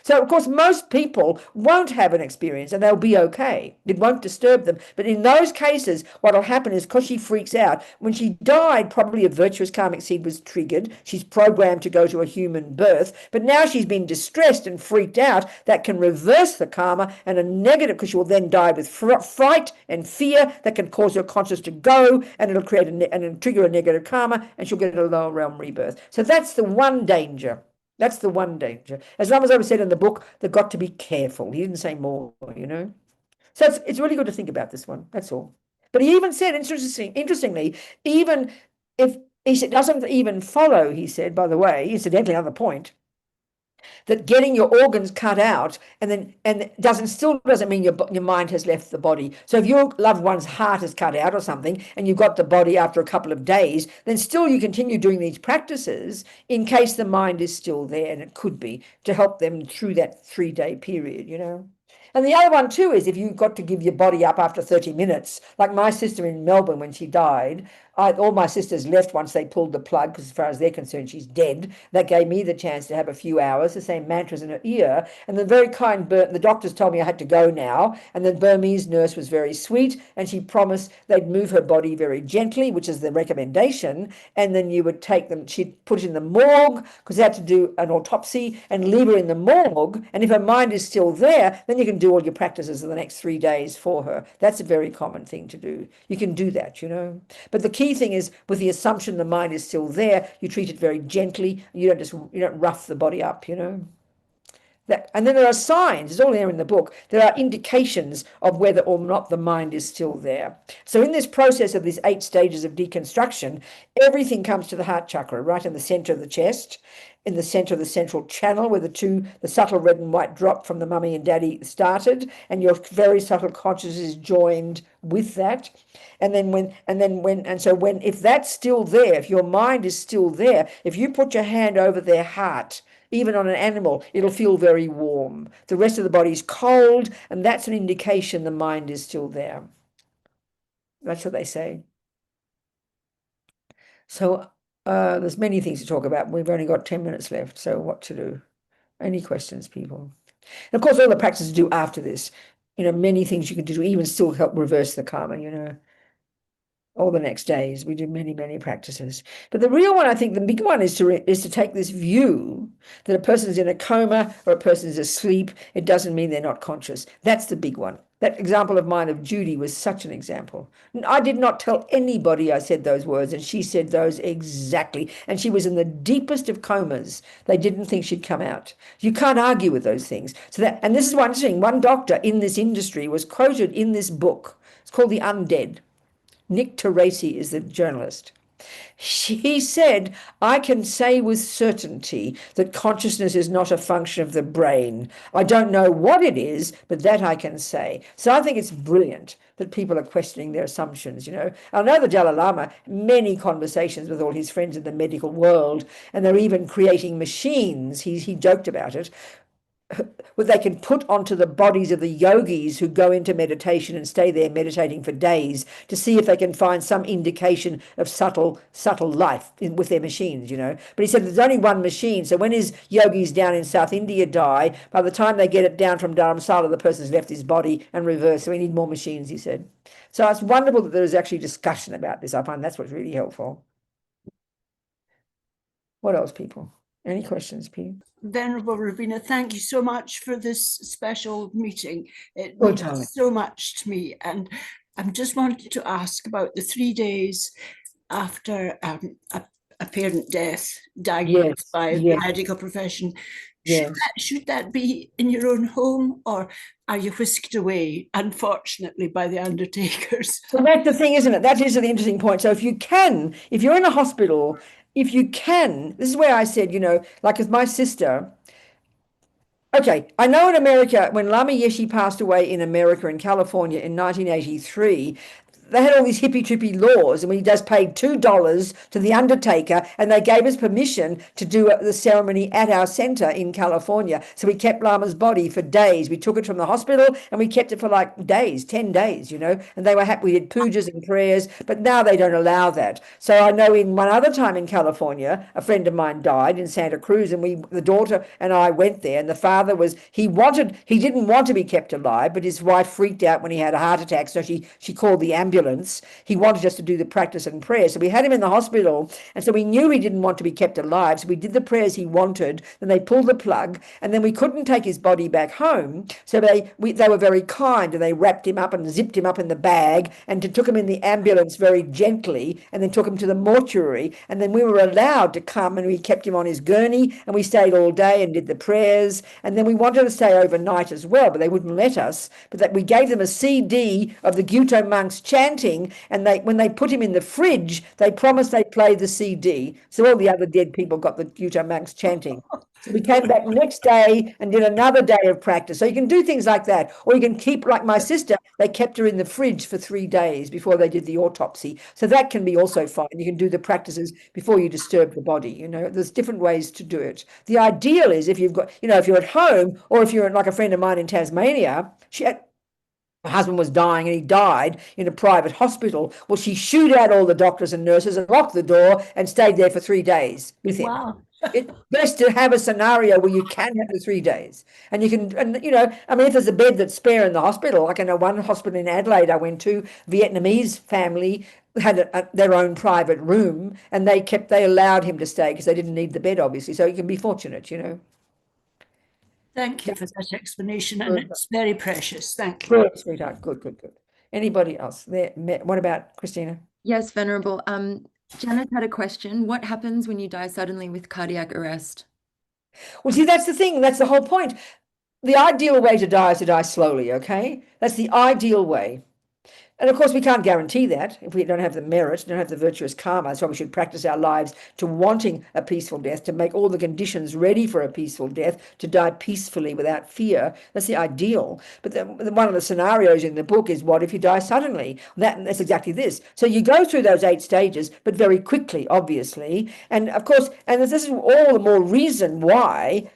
Speaker 1: So, of course, most people won't have an experience and they'll be okay. It won't disturb them. But in those cases, what will happen is because she freaks out, when she died, probably a virtuous karmic seed was triggered. She's programmed to go to a human birth. But now she's been distressed and freaked out. That can reverse the karma, and a negative, because she will then die with fright and fear that can cause her conscious to go, and it'll create and it'll trigger a negative karma, and she'll get a lower realm rebirth. So that's the one danger. That's the one danger. As Lama Zopa said in the book, they've got to be careful. He didn't say more, you know. So it's really good to think about this one. That's all. But he even said, interestingly, even if he said, doesn't even follow, he said, by the way, incidentally, another point, that getting your organs cut out still doesn't mean your mind has left the body. So if your loved one's heart is cut out or something and you've got the body after a couple of days, then still you continue doing these practices in case the mind is still there, and it could be to help them through that 3-day period, you know. And the other one too is if you've got to give your body up after 30 minutes, like my sister in Melbourne when she died, all my sisters left once they pulled the plug, because as far as they're concerned, she's dead. That gave me the chance to have a few hours to say mantras in her ear. And the very kind the doctors told me I had to go now. And the Burmese nurse was very sweet, and she promised they'd move her body very gently, which is the recommendation. And then you would take them, she'd put it in the morgue, because they had to do an autopsy, and leave her in the morgue. And if her mind is still there, then you can do all your practices in the next 3 days for her. That's a very common thing to do. You can do that, you know. But the key thing is, with the assumption the mind is still there, you treat it very gently. You don't rough the body up, you know. And then there are signs, it's all there in the book, there are indications of whether or not the mind is still there. So in this process of these 8 stages of deconstruction, everything comes to the heart chakra, right in the center of the chest, in the center of the central channel where the subtle red and white drop from the mummy and daddy started, and your very subtle consciousness is joined with that. And if that's still there, if your mind is still there, if you put your hand over their heart, even on an animal, it'll feel very warm. The rest of the body's cold, and that's an indication the mind is still there. That's what they say. So there's many things to talk about. We've only got 10 minutes left, so what to do? Any questions, people? And of course, all the practices to do after this, you know, many things you can do to even still help reverse the karma, you know. All the next days, we do many, many practices. But the real one, I think, the big one is to take this view that a person is in a coma or a person is asleep. It doesn't mean they're not conscious. That's the big one. That example of mine of Judy was such an example. I did not tell anybody I said those words, and she said those exactly. And she was in the deepest of comas. They didn't think she'd come out. You can't argue with those things. And this is one thing. One doctor in this industry was quoted in this book. It's called The Undead. Nick Teresi is the journalist. He said, I can say with certainty that consciousness is not a function of the brain. I don't know what it is, but that I can say. So I think it's brilliant that people are questioning their assumptions, you know. I know the Dalai Lama, many conversations with all his friends in the medical world, and they're even creating machines, he joked about it, what they can put onto the bodies of the yogis who go into meditation and stay there meditating for days to see if they can find some indication of subtle life with their machines, you know. But he said there's only one machine. So when his yogis down in South India die, by the time they get it down from Dharamsala, the person's left his body and reversed. So we need more machines, he said. So it's wonderful that there's actually discussion about this. I find that's what's really helpful. What else, people? Any questions, Pete?
Speaker 4: Venerable Robina, thank you so much for this special meeting. It
Speaker 1: Oh,
Speaker 4: means
Speaker 1: darling.
Speaker 4: so much to me. And I'm just wanted to ask about the 3 days after a parent death diagnosed by the medical profession. Should that be in your own home, or are you whisked away, unfortunately, by the undertakers?
Speaker 1: So that's the thing, isn't it? That is an interesting point. So if you're in a hospital, if you can, this is where I said, you know, like with my sister, okay, I know in America, when Lama Yeshe passed away in America, in California in 1983, they had all these hippy-trippy laws, and we just paid $2 to the undertaker, and they gave us permission to do the ceremony at our center in California. So we kept Lama's body for days. We took it from the hospital, and we kept it for like days, 10 days, you know, and they were happy. We did pujas and prayers, but now they don't allow that. So I know in one other time in California, a friend of mine died in Santa Cruz, and the daughter and I went there, and the father he didn't want to be kept alive, but his wife freaked out when he had a heart attack, so she called the ambulance. He wanted us to do the practice and prayer, so we had him in the hospital, and so we knew he didn't want to be kept alive, so we did the prayers he wanted. Then they pulled the plug, and then we couldn't take his body back home, so they were very kind, and they wrapped him up and zipped him up in the bag and took him in the ambulance very gently, and then took him to the mortuary, and then we were allowed to come, and we kept him on his gurney, and we stayed all day and did the prayers, and then we wanted to stay overnight as well, but they wouldn't let us. But that we gave them a CD of the Gyuto monks chanting, and when they put him in the fridge, they promised they'd play the CD. So all the other dead people got the Gyuto monks chanting. So we came back next day and did another day of practice. So you can do things like that, or you can keep, like my sister, they kept her in the fridge for 3 days before they did the autopsy. So that can be also fine. You can do the practices before you disturb the body. You know, there's different ways to do it. The ideal is if you've got, you know, if you're at home, or if you're like a friend of mine in Tasmania, her husband was dying and he died in a private hospital. Well, she shooed out all the doctors and nurses and locked the door and stayed there for 3 days with him.
Speaker 4: Wow.
Speaker 1: It's best to have a scenario where you can have the 3 days, and you can, and you know, I mean, if there's a bed that's spare in the hospital, like I know one hospital in Adelaide I went to, Vietnamese family had their own private room, and they allowed him to stay because they didn't need the bed, obviously. So you can be fortunate, you know.
Speaker 4: Thank you for that explanation, and it's very precious. Thank you.
Speaker 1: Good, sweetheart. Good. Anybody else? What about Christina?
Speaker 5: Yes, Venerable. Janet had a question. What happens when you die suddenly with cardiac arrest?
Speaker 1: Well, see, that's the thing. That's the whole point. The ideal way to die is to die slowly, okay? That's the ideal way. And of course, we can't guarantee that if we don't have the merit, don't have the virtuous karma. That's why we should practice our lives to wanting a peaceful death, to make all the conditions ready for a peaceful death, to die peacefully without fear. That's the ideal. But one of the scenarios in the book is, what if you die suddenly? That's exactly this. So you go through those 8 stages, but very quickly, obviously. And of course, and this is all the more reason why,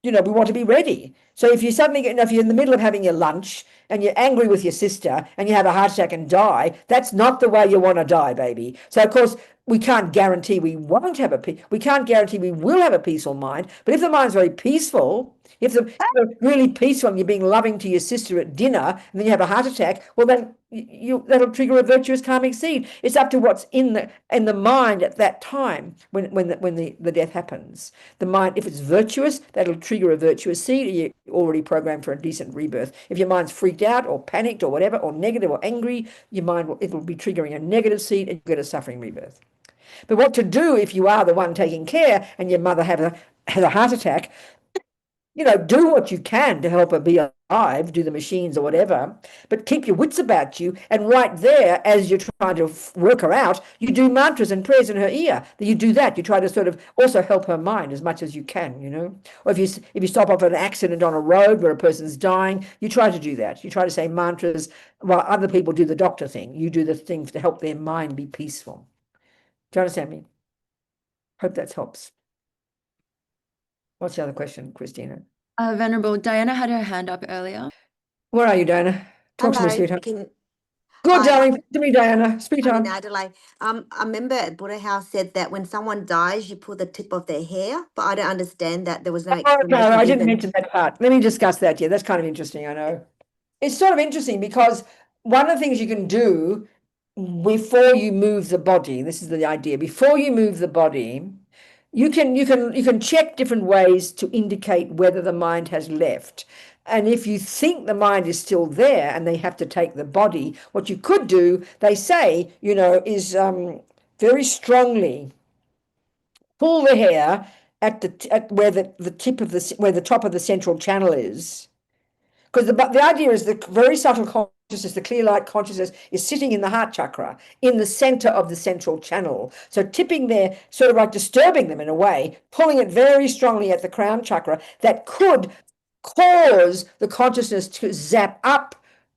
Speaker 1: you know, we want to be ready. So if you suddenly get, if you're in the middle of having your lunch and you're angry with your sister and you have a heart attack and die, that's not the way you want to die, baby. So of course, we can't guarantee we won't have we can't guarantee we will have a peaceful mind. But if the mind's very peaceful, if you're really peaceful and you're being loving to your sister at dinner and then you have a heart attack, well then that'll trigger a virtuous karmic seed. It's up to what's in the mind at that time when the death happens. The mind, if it's virtuous, that'll trigger a virtuous seed. You're already programmed for a decent rebirth. If your mind's freaked out or panicked or whatever, or negative or angry, your mind it'll be triggering a negative seed and you get a suffering rebirth. But what to do if you are the one taking care and your mother has a heart attack? You know, do what you can to help her be alive, do the machines or whatever, but keep your wits about you. And right there, as you're trying to work her out, you do mantras and prayers in her ear. You do that. You try to sort of also help her mind as much as you can, you know. Or if you stop off at an accident on a road where a person's dying, you try to do that. You try to say mantras while other people do the doctor thing. You do the thing to help their mind be peaceful. Do you understand me? Hope that helps. What's the other question, Christina?
Speaker 5: Venerable, Diana had her hand up earlier.
Speaker 1: Where are you, Diana? Talk to me,
Speaker 6: Hello,
Speaker 1: sweetheart.
Speaker 6: can
Speaker 1: Good,
Speaker 6: I?
Speaker 1: darling. To me, Diana.
Speaker 6: I'm
Speaker 1: Sweetheart.
Speaker 6: in Adelaide. I remember at Buddha House said that when someone dies, you pull the tip of their hair, but I don't understand that. There was no
Speaker 1: Oh, no,
Speaker 6: explanation
Speaker 1: I didn't
Speaker 6: given.
Speaker 1: mention that part. Let me discuss that. Yeah, that's kind of interesting, I know. It's sort of interesting because one of the things you can do before you move the body, this is the idea, before you move the body, you can check different ways to indicate whether the mind has left. And if you think the mind is still there and they have to take the body, what you could do, they say, you know, is very strongly pull the hair at where the top of the central channel is. Because the idea is the very subtle consciousness, the clear light consciousness, is sitting in the heart chakra, in the center of the central channel. So tipping there, sort of like disturbing them in a way, pulling it very strongly at the crown chakra, that could cause the consciousness to zap up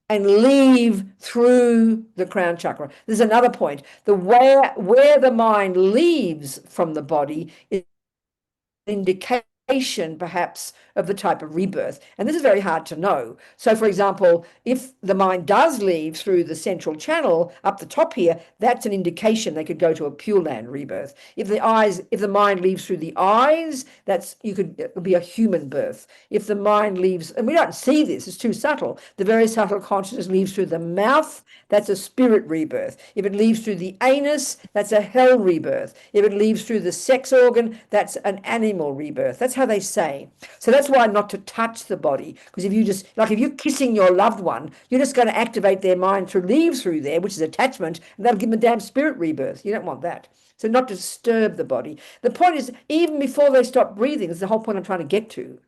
Speaker 1: and leave through the crown chakra. There's another point. Where the mind leaves from the body is an indication, perhaps, of the type of rebirth. And this is very hard to know. So, for example, if the mind does leave through the central channel up the top here, that's an indication they could go to a Pure Land rebirth. If the mind leaves through the eyes, it'll be a human birth. If the mind leaves, and we don't see this, it's too subtle. The very subtle consciousness leaves through the mouth, that's a spirit rebirth. If it leaves through the anus, that's a hell rebirth. If it leaves through the sex organ, that's an animal rebirth. That's how they say. So that's why not to touch the body, because if you're kissing your loved one, you're just going to activate their mind leave through there, which is attachment, and that'll give them a damn spirit rebirth. You don't want that. So not to disturb the body. The point is, even before they stop breathing, is the whole point I'm trying to get to.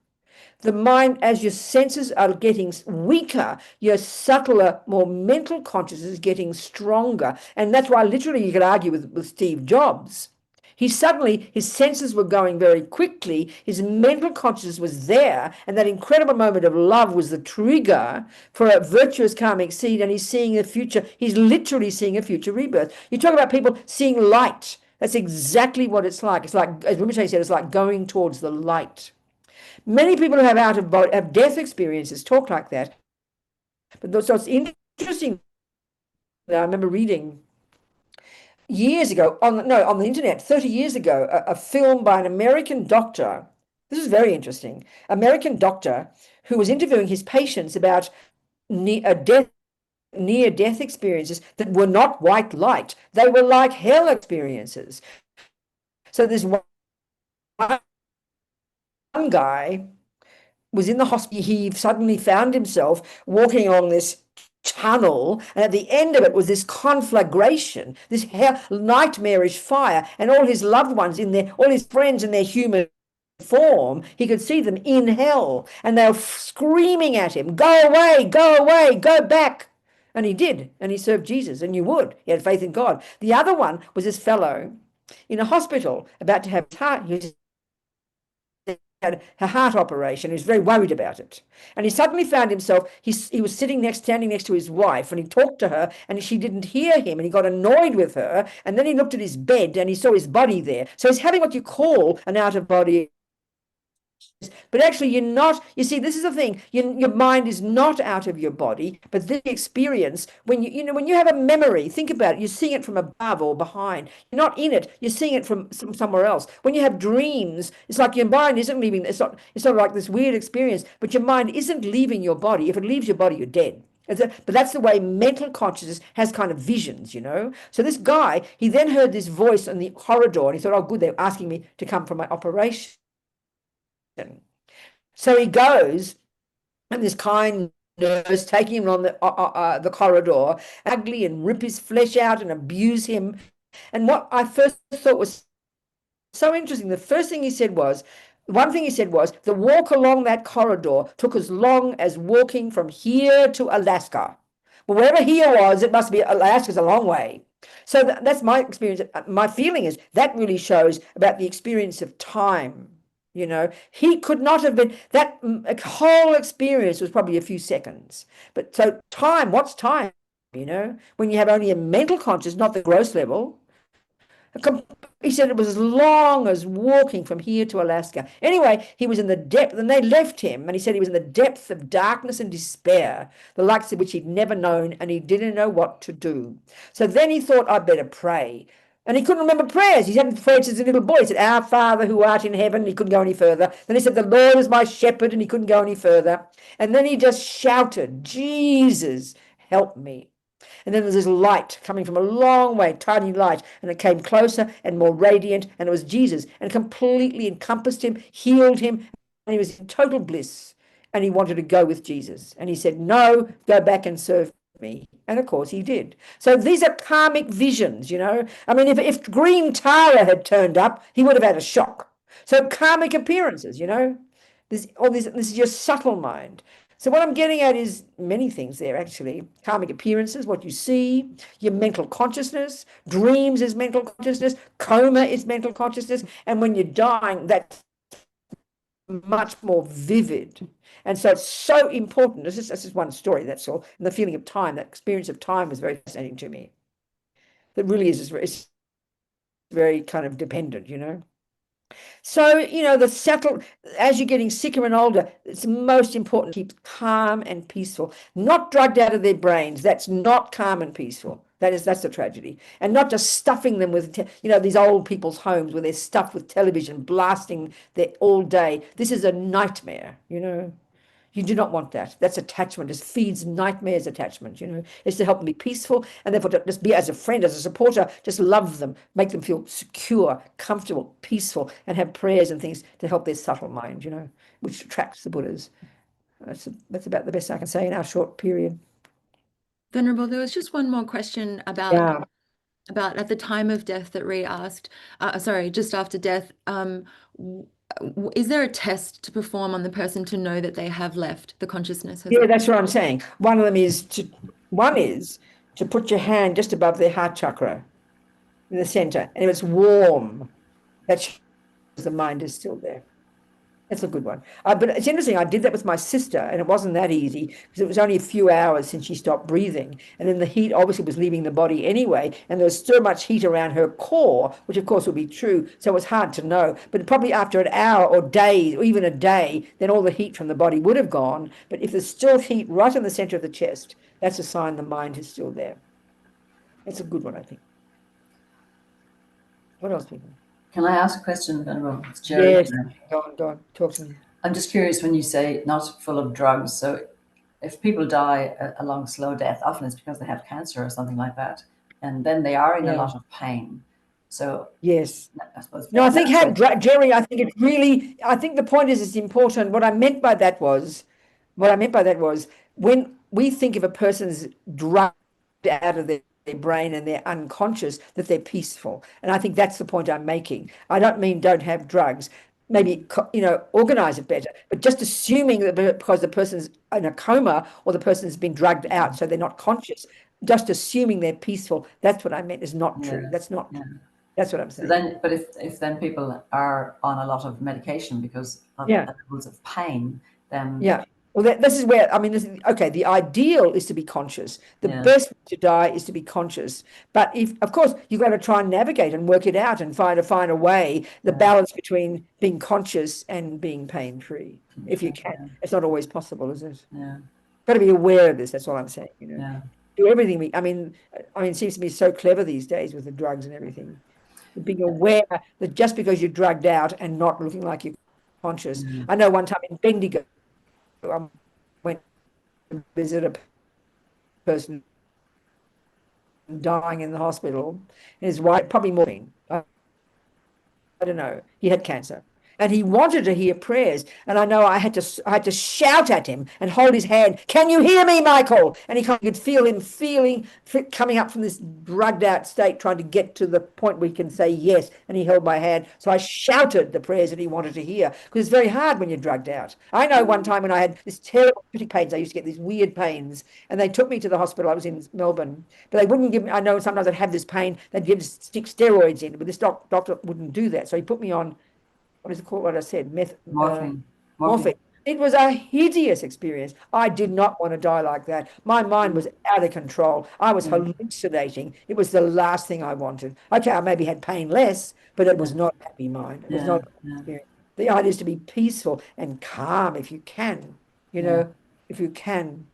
Speaker 1: The mind, as your senses are getting weaker, your subtler, more mental consciousness is getting stronger. And that's why literally you could argue with Steve Jobs. His senses were going very quickly, his mental consciousness was there, and that incredible moment of love was the trigger for a virtuous karmic seed, and he's seeing a future, he's literally seeing a future rebirth. You talk about people seeing light. That's exactly what it's like. It's like, as Rinpoche said, it's like going towards the light. Many people who have death experiences talk like that. But so it's interesting. I remember reading years ago on the internet, 30 years ago, a film by an American doctor. This is very interesting. American doctor who was interviewing his patients about near-death experiences that were not white light. They were like hell experiences. So this one guy was in the hospital. He suddenly found himself walking along this tunnel, and at the end of it was this conflagration, this nightmarish fire, and all his loved ones all his friends in their human form, he could see them in hell, and they were screaming at him, "Go away, go away, go back." And he did, and he served Jesus, and you would. He had faith in God. The other one was this fellow in a hospital about to have had a heart operation. He was very worried about it, and he suddenly found himself, he was standing next to his wife, and he talked to her, and she didn't hear him, and he got annoyed with her, and then he looked at his bed and he saw his body there. So he's having what you call an out-of-body. But actually you're not. You see, this is the thing, your mind is not out of your body, but the experience, when when you have a memory, think about it, you're seeing it from above or behind. You're not in it, you're seeing it from somewhere else. When you have dreams, it's like your mind isn't leaving. It's not like this weird experience, but your mind isn't leaving your body. If it leaves your body, you're dead. But that's the way mental consciousness has kind of visions, So this guy, he then heard this voice on the corridor, and he thought, oh good, they're asking me to come for my operation. So he goes, and this kind nurse taking him on the corridor, ugly, and rip his flesh out and abuse him. And what I first thought was so interesting, one thing he said was, the walk along that corridor took as long as walking from here to Alaska. Well, wherever here was, it must be, Alaska's a long way. So that's my experience. My feeling is that really shows about the experience of time. He could not have been, that whole experience was probably a few seconds. But so time, what's time? When you have only a mental consciousness, not the gross level. He said it was as long as walking from here to Alaska. Anyway, he was in the depth, and they left him, and he said he was in the depth of darkness and despair, the likes of which he'd never known, and he didn't know what to do. So then he thought, I'd better pray. And he couldn't remember prayers. He hadn't prayed since a little boy. He said, Our Father who art in heaven. He couldn't go any further. Then he said, the Lord is my shepherd, and he couldn't go any further. And then he just shouted, Jesus, help me. And then there's this light coming from a long way, tiny light, and it came closer and more radiant, and it was Jesus, and completely encompassed him, healed him, and he was in total bliss, and he wanted to go with Jesus. And he said, no, go back and serve me. And of course he did. So these are karmic visions, I mean, if Green Tara had turned up, he would have had a shock. So karmic appearances, this is your subtle mind. So what I'm getting at is many things there, actually. Karmic appearances, what you see, your mental consciousness, dreams is mental consciousness, coma is mental consciousness, and when you're dying, that's much more vivid. And so it's so important. This is one story, that's all. And the feeling of time, that experience of time was very fascinating to me. That really is, it's very kind of dependent, you know. So, you know, as you're getting sicker and older, it's most important to keep calm and peaceful, not drugged out of their brains. That's not calm and peaceful. That's a tragedy. And not just stuffing them with, you know, these old people's homes where they're stuffed with television, blasting there all day. This is a nightmare, you know. You do not want that. That's attachment. It feeds nightmares attachment, you know. It's to help them be peaceful, and therefore to just be as a friend, as a supporter, just love them, make them feel secure, comfortable, peaceful, and have prayers and things to help their subtle mind, you know, which attracts the Buddhas. That's about the best I can say in our short period.
Speaker 5: Venerable, there was just one more question about at the time of death that Rhea asked, sorry, just after death, is there a test to perform on the person to know that they have left, the consciousness has
Speaker 1: Yeah,
Speaker 5: left?
Speaker 1: that's what I'm saying. One is to put your hand just above their heart chakra in the center, and if it's warm, that shows the mind is still there. That's a good one. But it's interesting, I did that with my sister, and it wasn't that easy because it was only a few hours since she stopped breathing. And then the heat obviously was leaving the body anyway, and there was so much heat around her core, which of course would be true, so it was hard to know. But probably after an hour or days, or even a day, then all the heat from the body would have gone. But if there's still heat right in the center of the chest, that's a sign the mind is still there. That's a good one, I think. What else, people?
Speaker 7: Can I ask a question, Venerable? It's Jerry.
Speaker 1: Yes, go on, talk to me.
Speaker 7: I'm just curious when you say not full of drugs. So if people die a long, slow death, often it's because they have cancer or something like that. And then they are in a lot of pain. So
Speaker 1: yes,
Speaker 7: I suppose.
Speaker 1: No, I think Jerry, I think the point is it's important. What I meant by that was when we think of a person's drugged out of their brain and they're unconscious, that they're peaceful. And I think that's the point I'm making. I don't mean don't have drugs. Maybe, you know, organize it better. But just assuming that because the person's in a coma or the person's been drugged out so they're not conscious, just assuming they're peaceful, that's what I meant is not true. That's not true. That's what I'm saying.
Speaker 7: But if then people are on a lot of medication because of levels of pain, then
Speaker 1: well, this is where, I mean, the ideal is to be conscious. The best way to die is to be conscious. But of course, you've got to try and navigate and work it out and find a way, the balance between being conscious and being pain-free, if you can. It's not always possible, is it?
Speaker 7: Yeah.
Speaker 1: Got to be aware of this. That's all I'm saying. You know,
Speaker 7: Yeah.
Speaker 1: do everything. I mean, it seems to be so clever these days with the drugs and everything. Being aware that just because you're drugged out and not looking like you're conscious. I know one time in Bendigo, I went to visit a person dying in the hospital, and his wife, probably morphine. I don't know. He had cancer. And he wanted to hear prayers. And I know I had to shout at him and hold his hand. Can you hear me, Michael? And he could feel him coming up from this drugged out state, trying to get to the point where he can say yes. And he held my hand. So I shouted the prayers that he wanted to hear, because it's very hard when you're drugged out. I know one time when I had this terrible pains, I used to get these weird pains, and they took me to the hospital. I was in Melbourne, but they wouldn't give me, I know sometimes I'd have this pain, they'd stick steroids in, but this doctor wouldn't do that. So he put me on, what is it called? What I said,
Speaker 7: morphine.
Speaker 1: It was a hideous experience. I did not want to die like that. My mind was out of control. I was hallucinating. It was the last thing I wanted. Okay, I maybe had pain less, but it was not a happy mind. It was not an experience. The idea is to be peaceful and calm if you can, you know, if you can.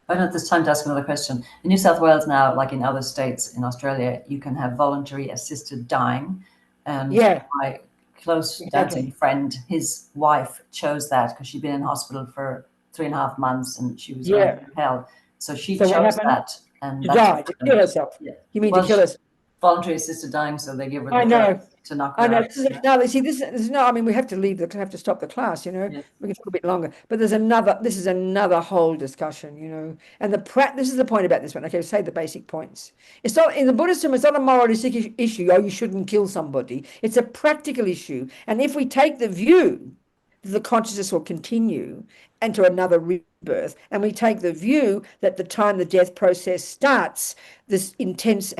Speaker 7: I don't know if there's time to ask another question. In New South Wales now, like in other states in Australia, you can have voluntary assisted dying. And my close dancing friend, his wife chose that because she'd been in hospital for 3.5 months and she was going through hell. So she chose that. And
Speaker 1: to die, to kill herself.
Speaker 7: Yeah.
Speaker 1: You mean to kill herself?
Speaker 7: Voluntary assisted dying, so they give her
Speaker 1: the drug
Speaker 7: to knock her out.
Speaker 1: No, see, this is no. I mean, we have to stop the class. You know, we can talk a bit longer. But this is another whole discussion. You know, and this is the point about this one. Okay, say the basic points. It's not in the Buddhism. It's not a moralistic issue. Oh, you shouldn't kill somebody. It's a practical issue. And if we take the view that the consciousness will continue and to another rebirth, and we take the view that the time the death process starts, this intense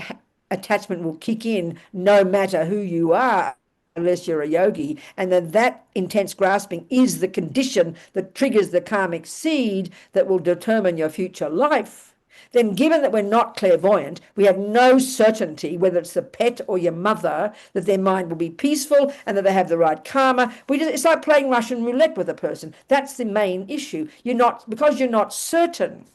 Speaker 1: attachment will kick in no matter who you are unless you're a yogi, and then that intense grasping is the condition that triggers the karmic seed that will determine your future life, then given that we're not clairvoyant, we have no certainty whether it's the pet or your mother, that their mind will be peaceful and that they have the right karma. It's like playing Russian roulette with a person. That's the main issue. Because you're not certain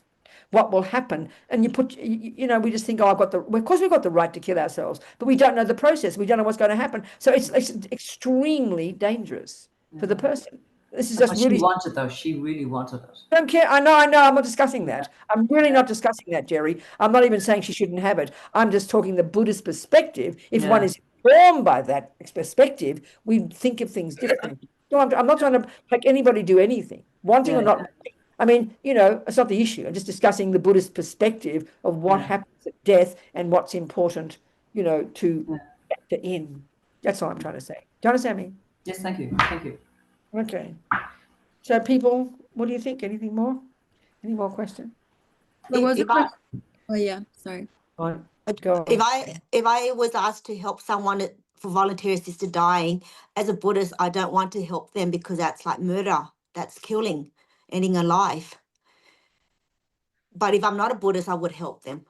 Speaker 1: what will happen, and we just think, of course we've got the right to kill ourselves, but we don't know the process. We don't know what's going to happen. So it's extremely dangerous for the person. This is just really.
Speaker 7: She wanted, though. She really wanted it.
Speaker 1: I don't care. I know. I'm not discussing that. I'm really not discussing that, Jerry. I'm not even saying she shouldn't have it. I'm just talking the Buddhist perspective. If one is informed by that perspective, we think of things differently. No, I'm not trying to make anybody do anything, wanting or not. I mean, it's not the issue. I'm just discussing the Buddhist perspective of what happens at death and what's important, to factor in. That's all I'm trying to say. Do you understand me?
Speaker 7: Yes, thank you. Thank you.
Speaker 1: Okay. So people, what do you think? Anything more? Any more questions?
Speaker 5: There was oh yeah, sorry.
Speaker 1: Go on. Go on.
Speaker 6: If I was asked to help someone for voluntary assisted dying, as a Buddhist, I don't want to help them because that's like murder. That's killing, ending a life. But if I'm not a Buddhist, I would help them.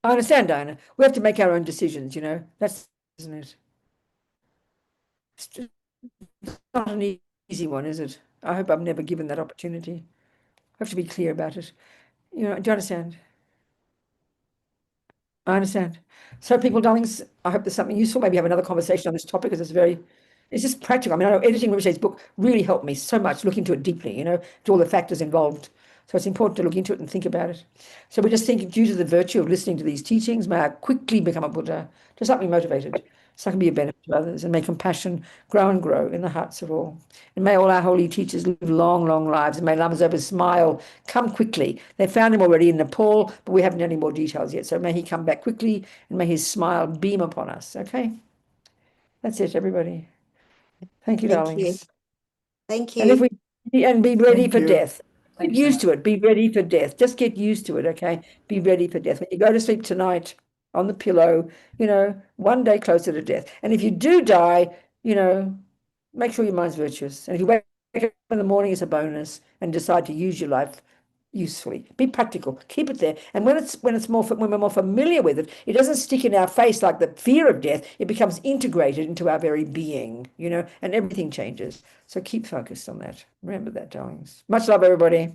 Speaker 1: I understand, Diana. We have to make our own decisions, That's, isn't it? It's not an easy one, is it? I hope I'm never given that opportunity. I have to be clear about it. Do you understand? I understand. So people, darlings, I hope there's something useful. Maybe have another conversation on this topic, because it's just practical. I mean, I know editing Rinpoche's book really helped me so much, look into it deeply, to all the factors involved. So it's important to look into it and think about it. So we just think, due to the virtue of listening to these teachings, may I quickly become a Buddha, just like me motivated, so I can be a benefit to others, and may compassion grow and grow in the hearts of all. And may all our holy teachers live long, long lives, and may Lama Zopa's smile come quickly. They found him already in Nepal, but we haven't any more details yet. So may he come back quickly, and may his smile beam upon us. Okay? That's it, everybody. Thank you, darlings.
Speaker 6: Thank you.
Speaker 1: And be ready
Speaker 3: Thank
Speaker 1: for
Speaker 3: you.
Speaker 1: death. Get used to it. Be ready for death. Just get used to it, okay? Be ready for death. When you go to sleep tonight on the pillow, one day closer to death. And if you do die, make sure your mind's virtuous. And if you wake up in the morning, it's a bonus, and decide to use your life usefully. Be practical. Keep it there. And when we're more familiar with it, it doesn't stick in our face like the fear of death. It becomes integrated into our very being, and everything changes. So keep focused on that. Remember that, darlings. Much love, everybody.